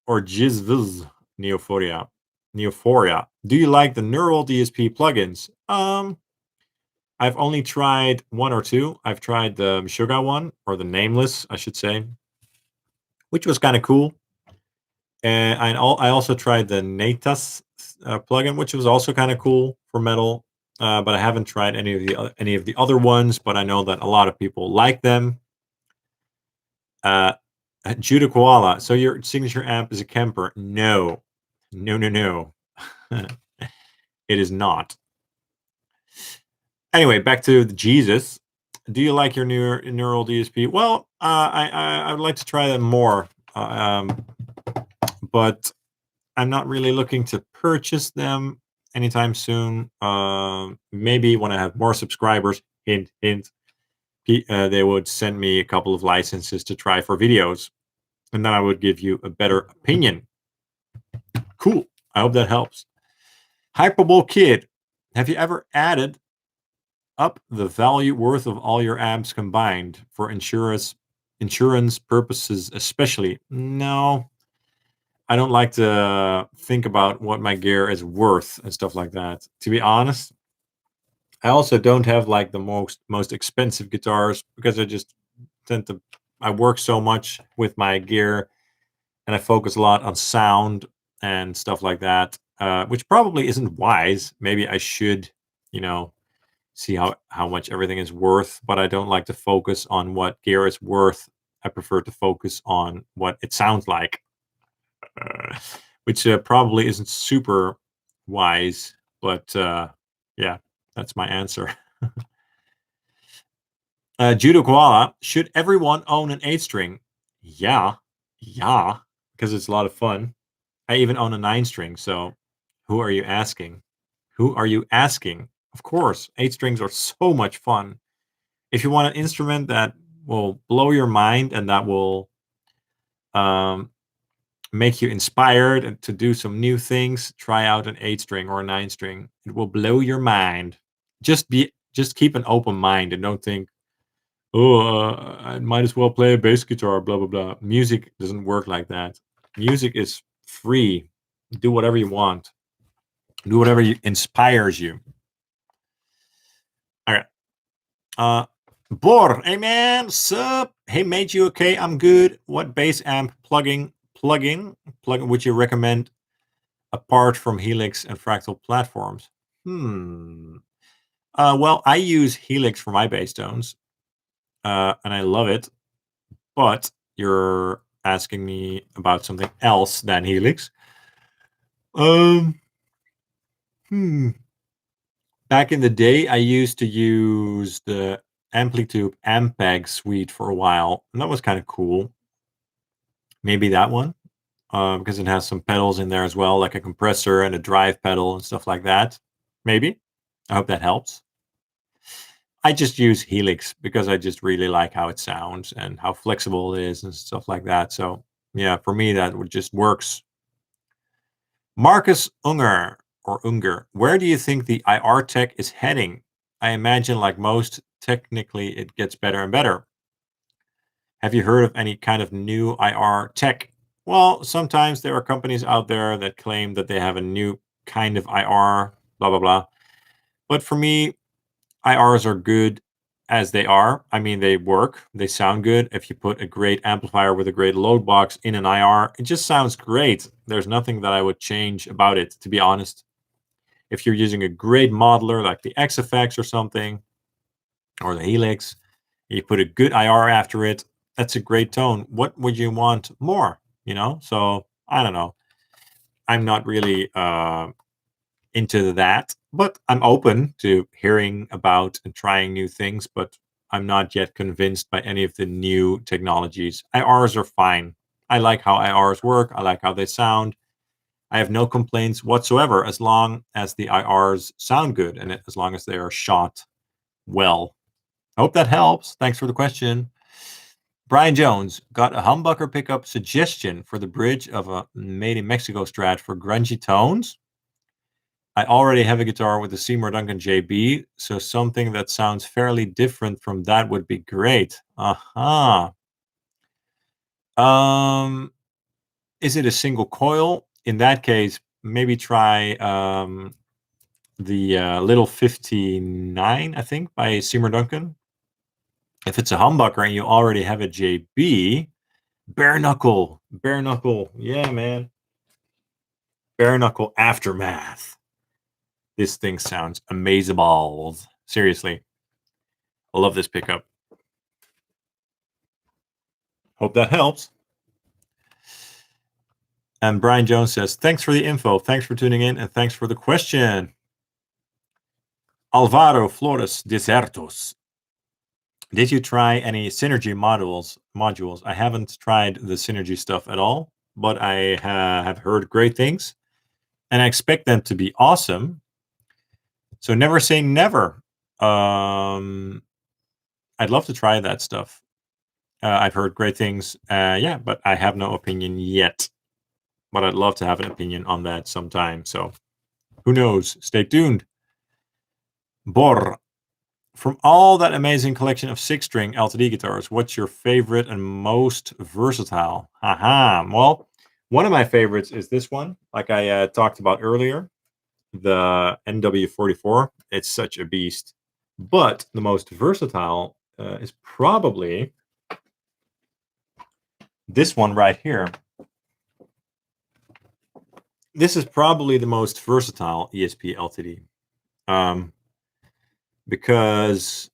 Speaker 1: or Jesus Neophoria. Neophoria. Do you like the neural DSP plugins? I've only tried 1 or 2. I've tried the Meshuggah one, or the Nameless, I should say, which was kind of cool. And I also tried the Natas plugin, which was also kind of cool for metal. But I haven't tried any of the other ones. But I know that a lot of people like them. Judah Koala. So your signature amp is a Kemper? No. It is not. Anyway, back to the Jesus. Do you like your neural DSP? Well, I would like to try them more. But I'm not really looking to purchase them anytime soon. Maybe when I have more subscribers, hint, hint, they would send me a couple of licenses to try for videos, and then I would give you a better opinion. Cool. I hope that helps. Hyperbole Kid, have you ever added up the value worth of all your apps combined for insurance purposes especially? No, I don't like to think about what my gear is worth and stuff like that. To be honest, I also don't have like the most expensive guitars because I just tend to I work so much with my gear and I focus a lot on sound and stuff like that, which probably isn't wise. Maybe I should, you know, see how much everything is worth, but I don't like to focus on what gear is worth. I prefer to focus on what it sounds like, which probably isn't super wise, but yeah, that's my answer. Judo Koala, should everyone own an 8-string? Yeah, yeah, because it's a lot of fun. I even own a 9-string, so who are you asking? Who are you asking? Of course, 8-strings are so much fun. If you want an instrument that will blow your mind and that will um, make you inspired and to do some new things, try out an 8-string or a 9-string. It will blow your mind. Just keep an open mind and don't think, oh, I might as well play a bass guitar, blah blah blah. Music doesn't work like that. Music is free. Do whatever you want. Do whatever inspires you. All right. Bor, hey man, sup? Hey mate, you okay? I'm good. What bass amp plugin would you recommend apart from Helix and Fractal platforms? Well, I use Helix for my bass tones, and I love it. But you're asking me about something else than Helix. Back in the day, I used to use the Amplitube Ampeg suite for a while, and that was kind of cool. Maybe that one, because it has some pedals in there as well, like a compressor and a drive pedal and stuff like that. Maybe. I hope that helps. I just use Helix because I just really like how it sounds and how flexible it is and stuff like that. So yeah, for me, that would just works. Marcus Unger, where do you think the IR tech is heading? I imagine, like most, technically it gets better and better. Have you heard of any kind of new IR tech? Well, sometimes there are companies out there that claim that they have a new kind of IR, blah, blah, blah. But for me, IRs are good as they are. I mean, they work, they sound good. If you put a great amplifier with a great load box in an IR, it just sounds great. There's nothing that I would change about it, to be honest. If you're using a great modeler like the XFX or something, or the Helix, you put a good IR after it, that's a great tone. What would you want more? So I don't know. I'm not really into that, but I'm open to hearing about and trying new things, but I'm not yet convinced by any of the new technologies. IRs are fine. I like how IRs work. I like how they sound. I have no complaints whatsoever as long as the IRs sound good and as long as they are shot well. Hope that helps. Thanks for the question. Brian Jones, got a humbucker pickup suggestion for the bridge of a made in Mexico Strat for grungy tones? I already have a guitar with the Seymour Duncan JB, so something that sounds fairly different from that would be great. Aha. Is it a single coil? In that case, maybe try the Little 59, I think, by Seymour Duncan. If it's a humbucker and you already have a JB, bare knuckle, yeah, man. Bare knuckle aftermath. This thing sounds amazing. Seriously. I love this pickup. Hope that helps. And Brian Jones says, thanks for the info. Thanks for tuning in. And thanks for the question. Alvaro Flores Desertos. Did you try any Synergy modules? I haven't tried the Synergy stuff at all, but I have heard great things, and I expect them to be awesome. So never say never. I'd love to try that stuff. I've heard great things. Yeah, but I have no opinion yet. But I'd love to have an opinion on that sometime. So who knows? Stay tuned. Bor. From all that amazing collection of 6-string LTD guitars, what's your favorite and most versatile? Aha. Well, one of my favorites is this one, like I talked about earlier, the NW-44. It's such a beast. But the most versatile is probably this one right here. This is probably the most versatile ESP LTD. Because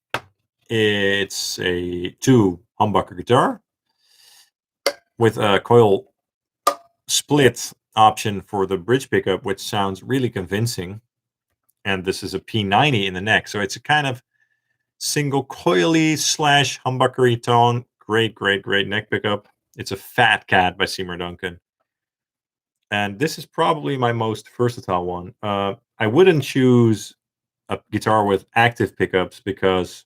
Speaker 1: it's a 2 humbucker guitar with a coil split option for the bridge pickup, which sounds really convincing. And this is a P90 in the neck, so it's a kind of single coily / humbuckery tone. Great neck pickup. It's a Fat Cat by Seymour Duncan. And this is probably my most versatile one. I wouldn't choose a guitar with active pickups because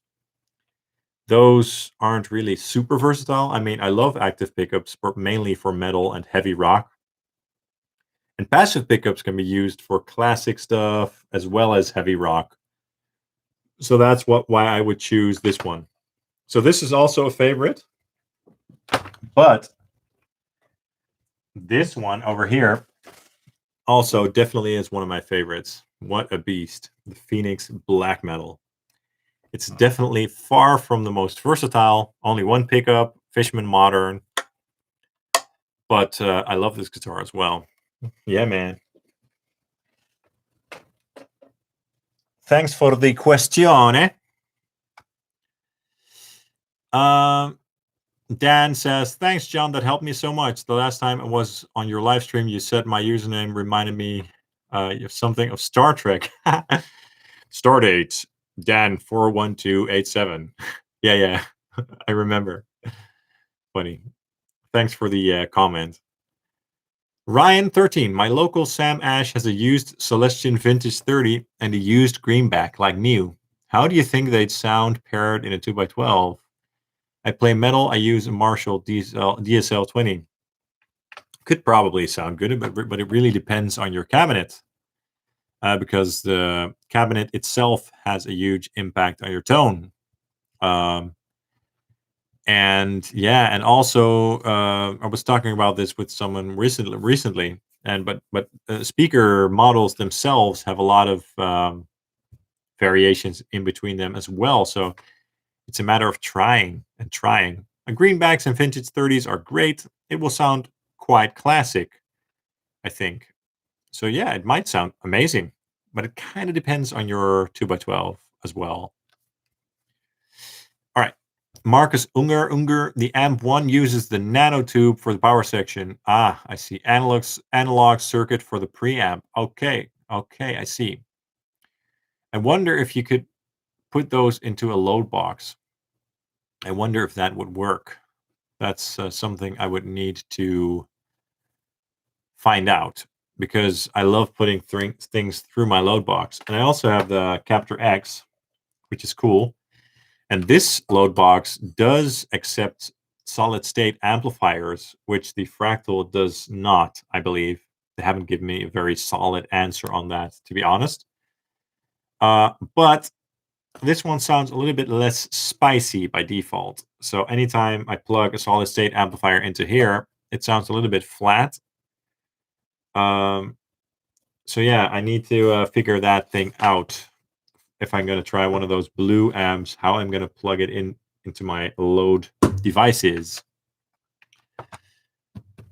Speaker 1: those aren't really super versatile. I mean, I love active pickups, but mainly for metal and heavy rock. And passive pickups can be used for classic stuff as well as heavy rock. So that's why I would choose this one. So this is also a favorite, but this one over here also definitely is one of my favorites. What a beast. The Phoenix Black Metal. It's definitely far from the most versatile. Only one pickup, Fishman Modern. But I love this guitar as well. Yeah, man. Thanks for the question. Dan says, thanks, John. That helped me so much. The last time I was on your live stream, you said my username reminded me of something of Star Trek. Stardate, Dan41287. Yeah. I remember. Funny. Thanks for the comment. Ryan13, my local Sam Ash has a used Celestion Vintage 30 and a used greenback like new. How do you think they'd sound paired in a 2x12? I play metal. I use a Marshall DSL 20. Could probably sound good, but it really depends on your cabinet because the cabinet itself has a huge impact on your tone. And also I was talking about this with someone recently, but speaker models themselves have a lot of variations in between them as well. So it's a matter of trying and trying. Greenbacks and vintage 30s are great. It will sound quite classic, I think. So yeah, it might sound amazing, but it kind of depends on your 2x12 as well. All right. Marcus Unger, the Amp 1 uses the nanotube for the power section. Ah, I see. Analog circuit for the preamp. Okay, I see. I wonder if you could put those into a load box. I wonder if that would work. That's something I would need to find out because I love putting things through my load box. And I also have the Capture X, which is cool. And this load box does accept solid state amplifiers, which the Fractal does not, I believe. They haven't given me a very solid answer on that, to be honest. But this one sounds a little bit less spicy by default. So anytime I plug a solid state amplifier into here, it sounds a little bit flat. So yeah, I need to figure that thing out. If I'm going to try one of those blue amps, how I'm going to plug it into my load devices.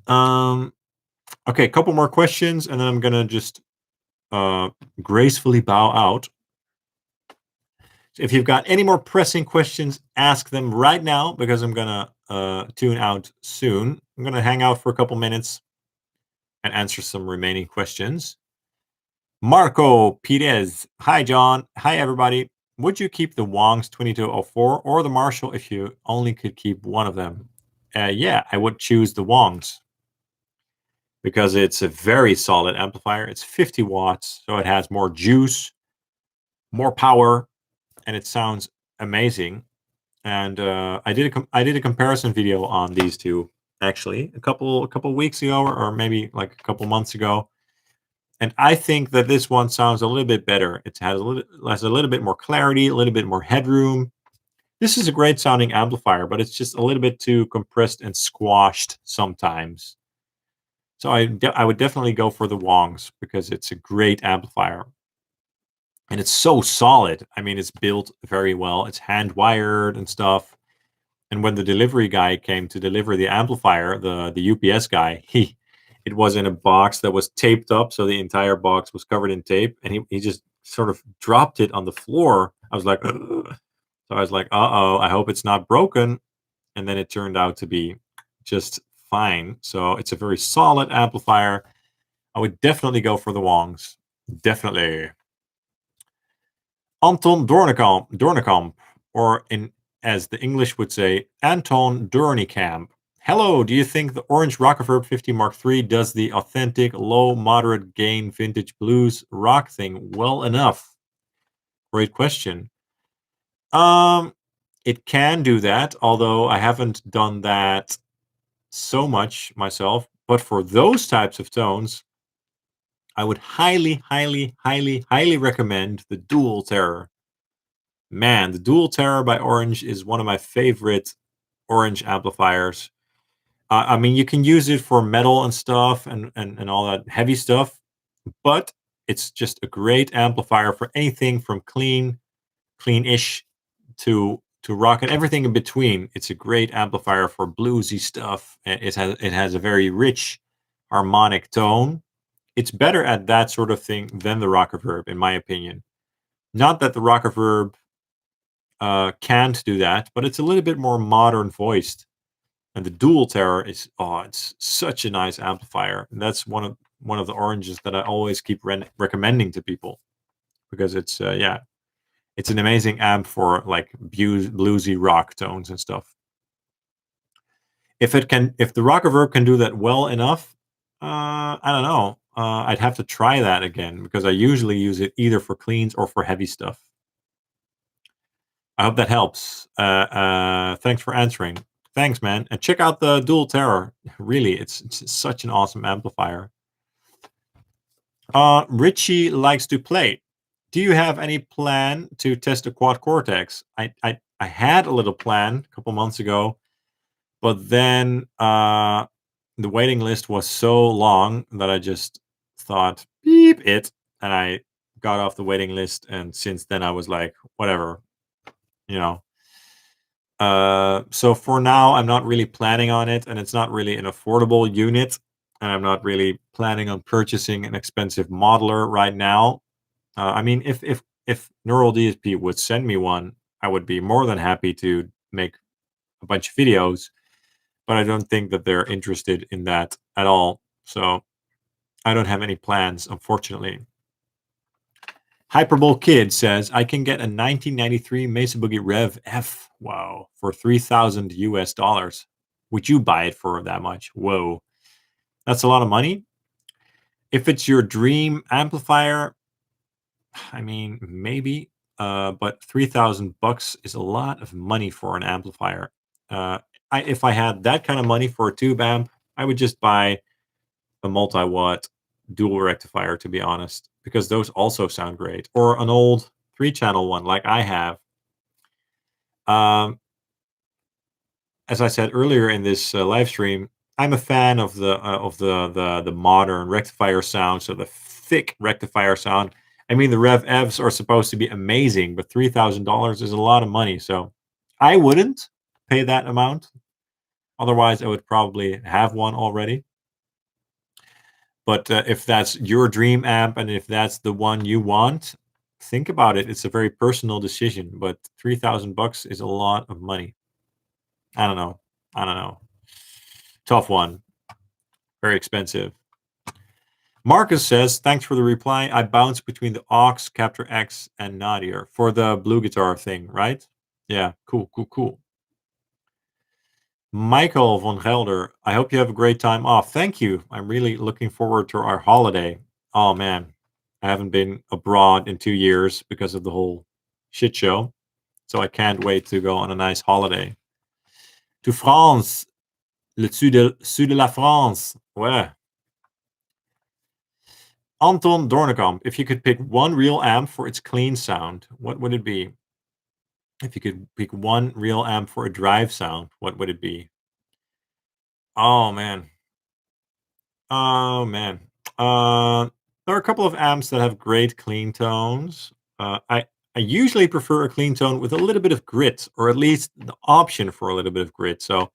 Speaker 1: Okay, a couple more questions, and then I'm going to just gracefully bow out. So if you've got any more pressing questions, ask them right now, because I'm going to tune out soon. I'm going to hang out for a couple minutes and answer some remaining questions. Marco Perez. Hi, John. Hi, everybody. Would you keep the Wong's 2204 or the Marshall if you only could keep one of them? Yeah, I would choose the Wong's. because it's a very solid amplifier. It's 50 watts, so it has more juice, more power, and it sounds amazing. And I did a comparison video on these two actually a couple weeks ago, or maybe like a couple months ago. And I think that this one sounds a little bit better. It has a little bit more clarity, a little bit more headroom. This is a great sounding amplifier, but it's just a little bit too compressed and squashed sometimes. So I would definitely go for the Wongs because it's a great amplifier. And it's so solid. I mean, it's built very well. It's hand wired and stuff. And when the delivery guy came to deliver the amplifier, the UPS guy, it was in a box that was taped up, so the entire box was covered in tape, and he just sort of dropped it on the floor. I was like, ugh. So I was like, uh-oh, I hope it's not broken. And then it turned out to be just fine. So it's a very solid amplifier. I would definitely go for the Wongs. Definitely. Anton Doornekamp, or as the English would say, Anton Doornekamp. Hello, do you think the Orange Rockerverb 50 Mark III does the authentic low moderate gain vintage blues rock thing well enough? Great question. It can do that, although I haven't done that so much myself. But for those types of tones, I would highly, highly, highly, highly recommend the Dual Terror. Man, the Dual Terror by Orange is one of my favorite Orange amplifiers. I mean, you can use it for metal and stuff and all that heavy stuff, but it's just a great amplifier for anything from clean-ish to rock and everything in between. It's a great amplifier for bluesy stuff. It has a very rich harmonic tone. It's better at that sort of thing than the Rockerverb, in my opinion. Not that the Rockerverb can't do that, but it's a little bit more modern voiced. And the Dual Terror is it's such a nice amplifier. And that's one of the Oranges that I always keep recommending to people, because it's it's an amazing amp for like bluesy rock tones and stuff. If the Rockerverb can do that well enough, I don't know. I'd have to try that again, because I usually use it either for cleans or for heavy stuff. I hope that helps. Thanks for answering. Thanks, man. And check out the Dual Terror. Really, it's such an awesome amplifier. Richie likes to play. Do you have any plan to test a quad cortex? I had a little plan a couple months ago, but then the waiting list was so long that I just thought, beep it, and I got off the waiting list. And since then, I was like, whatever, you know. So for now, I'm not really planning on it, and it's not really an affordable unit, and I'm not really planning on purchasing an expensive modeler right now. I mean, if Neural DSP would send me one, I would be more than happy to make a bunch of videos, but I don't think that they're interested in that at all. So I don't have any plans, unfortunately. Hyperbole Kid says, I can get a 1993 Mesa Boogie Rev F, wow, for $3,000 US. Would you buy it for that much? Whoa, that's a lot of money. If it's your dream amplifier, I mean, maybe, but $3,000 is a lot of money for an amplifier. If I had that kind of money for a tube amp, I would just buy a multi-watt dual rectifier, to be honest, because those also sound great. Or an old 3-channel one like I have. As I said earlier in this live stream, I'm a fan of the modern rectifier sound, so the thick rectifier sound. I mean, the Rev Evs are supposed to be amazing, but $3,000 is a lot of money, so I wouldn't pay that amount. Otherwise, I would probably have one already. But if that's your dream amp and if that's the one you want, think about it. It's a very personal decision, but $3,000 is a lot of money. I don't know. Tough one. Very expensive. Marcus says, thanks for the reply. I bounce between the aux, Captor X, and Nadir for the blue guitar thing, right? Yeah, cool. Michael von Gelder, I hope you have a great time off. Thank you. I'm really looking forward to our holiday. Oh man, I haven't been abroad in 2 years because of the whole shit show. So I can't wait to go on a nice holiday. To France, le sud de la France. Ouais. Anton Dornekamp, if you could pick one real amp for its clean sound, what would it be? If you could pick one real amp for a drive sound, what would it be? Oh man. Oh man. There are a couple of amps that have great clean tones. I usually prefer a clean tone with a little bit of grit, or at least the option for a little bit of grit. So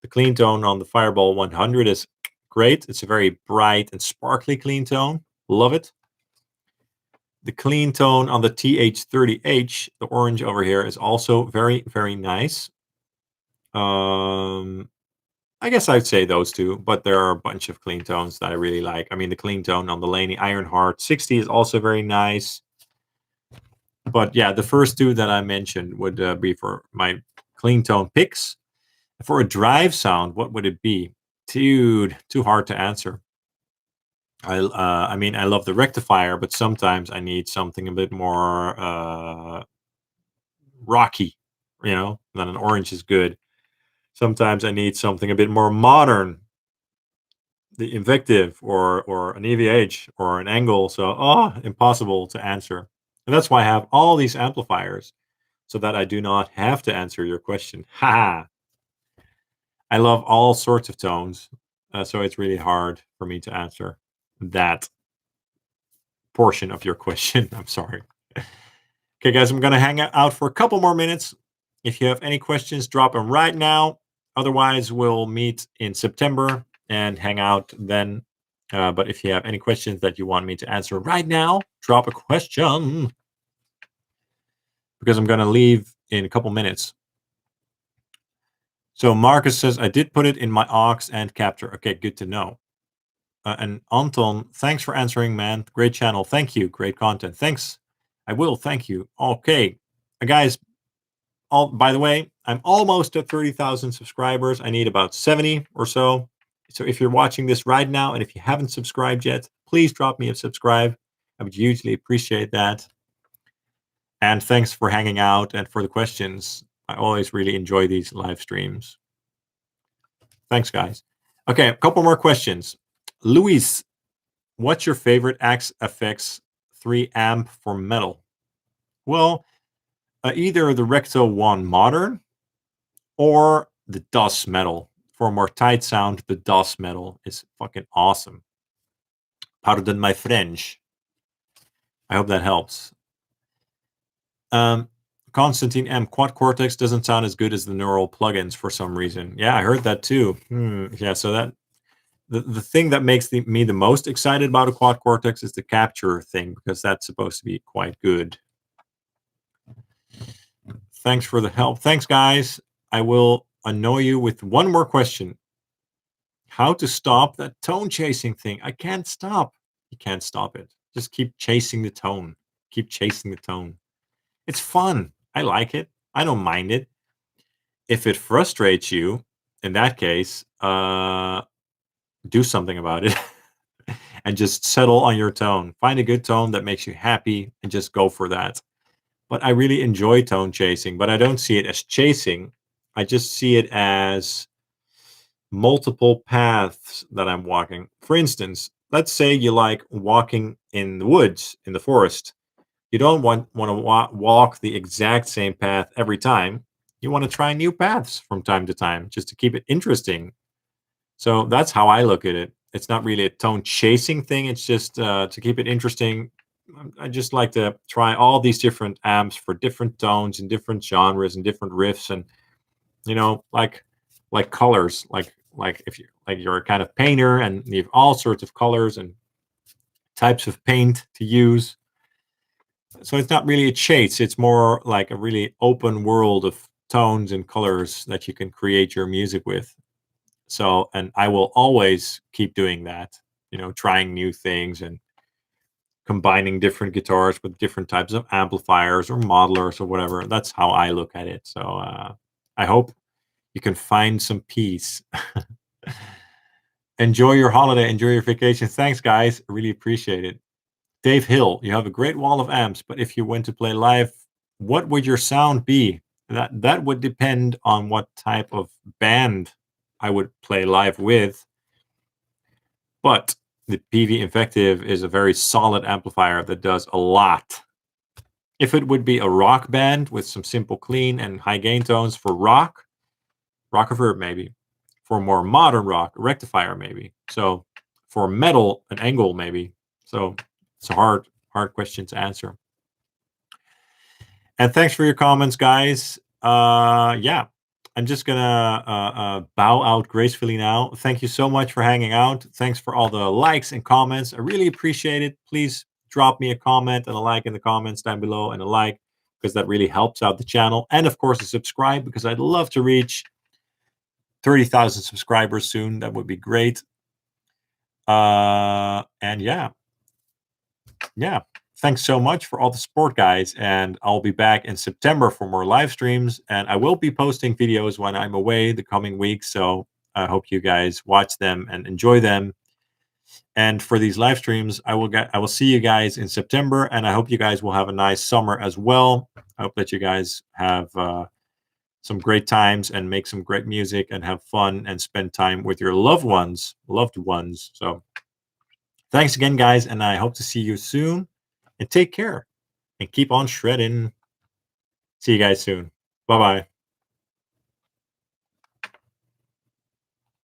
Speaker 1: the clean tone on the Fireball 100 is great. It's a very bright and sparkly clean tone. Love it. The clean tone on the TH30H, the orange over here, is also very, very nice. I guess I'd say those two, but there are a bunch of clean tones that I really like. I mean, the clean tone on the Laney Ironheart 60 is also very nice. But yeah, the first two that I mentioned would be for my clean tone picks. For a drive sound, what would it be? Dude, too hard to answer. I mean, I love the rectifier, but sometimes I need something a bit more rocky, then an orange is good. Sometimes I need something a bit more modern, the Invictive or an EVH or an Engl. So, impossible to answer. And that's why I have all these amplifiers so that I do not have to answer your question. Ha! I love all sorts of tones, so it's really hard for me to answer that portion of your question. I'm sorry. Okay, guys, I'm going to hang out for a couple more minutes. If you have any questions, drop them right now. Otherwise, we'll meet in September and hang out then. But if you have any questions that you want me to answer right now, drop a question because I'm going to leave in a couple minutes. So Marcus says, I did put it in my aux and capture. Okay, good to know. And Anton, thanks for answering, man. Great channel. Thank you. Great content. Thanks. I will. Thank you. Okay. Guys, by the way, I'm almost at 30,000 subscribers. I need about 70 or so. So if you're watching this right now and if you haven't subscribed yet, please drop me a subscribe. I would hugely appreciate that. And thanks for hanging out and for the questions. I always really enjoy these live streams. Thanks, guys. Okay, a couple more questions. Luis, what's your favorite Axe FX 3 amp for metal? Well, either the Recto 1 Modern or the DOS Metal. For a more tight sound, the DOS Metal is fucking awesome. Pardon my French. I hope that helps. Constantine M. Quad Cortex doesn't sound as good as the neural plugins for some reason. Yeah, I heard that too. Yeah, so that the thing that makes me the most excited about a Quad Cortex is the capture thing, because that's supposed to be quite good. Thanks for the help. Thanks, guys. I will annoy you with one more question. How to stop that tone chasing thing? I can't stop. You can't stop it. Just keep chasing the tone. Keep chasing the tone. It's fun. I like it. I don't mind it. If it frustrates you, in that case, do something about it and just settle on your tone. Find a good tone that makes you happy and just go for that. But I really enjoy tone chasing, but I don't see it as chasing. I just see it as multiple paths that I'm walking. For instance, let's say you like walking in the woods, in the forest. You don't want to walk the exact same path every time. You want to try new paths from time to time just to keep it interesting. So that's how I look at it. It's not really a tone chasing thing. It's just to keep it interesting. I just like to try all these different amps for different tones and different genres and different riffs, and like colors, like if you're a kind of painter and you have all sorts of colors and types of paint to use. So it's not really a chase. It's more like a really open world of tones and colors that you can create your music with. So, and I will always keep doing that, trying new things and combining different guitars with different types of amplifiers or modelers or whatever. That's how I look at it. So I hope you can find some peace. Enjoy your holiday. Enjoy your vacation. Thanks, guys. I really appreciate it. Dave Hill, you have a great wall of amps, but if you went to play live, what would your sound be? That would depend on what type of band I would play live with. But the Peavey Invective is a very solid amplifier that does a lot. If it would be a rock band with some simple clean and high gain tones for rock reverb maybe. For more modern rock, a rectifier maybe. So for metal, an engl maybe. So it's a hard question to answer. And thanks for your comments, guys. Yeah, I'm just gonna bow out gracefully now. Thank you so much for hanging out. Thanks for all the likes and comments. I really appreciate it. Please drop me a comment and a like in the comments down below, and a like, because that really helps out the channel. And of course, a subscribe, because I'd love to reach 30,000 subscribers soon. That would be great. And yeah, thanks so much for all the support, guys. And I'll be back in September for more live streams, and I will be posting videos when I'm away the coming weeks. So I hope you guys watch them and enjoy them. And for these live streams, I will see you guys in September, and I hope you guys will have a nice summer as well. I hope that you guys have some great times and make some great music and have fun and spend time with your loved ones. So thanks again, guys, and I hope to see you soon. And take care and keep on shredding. See you guys soon. Bye-bye.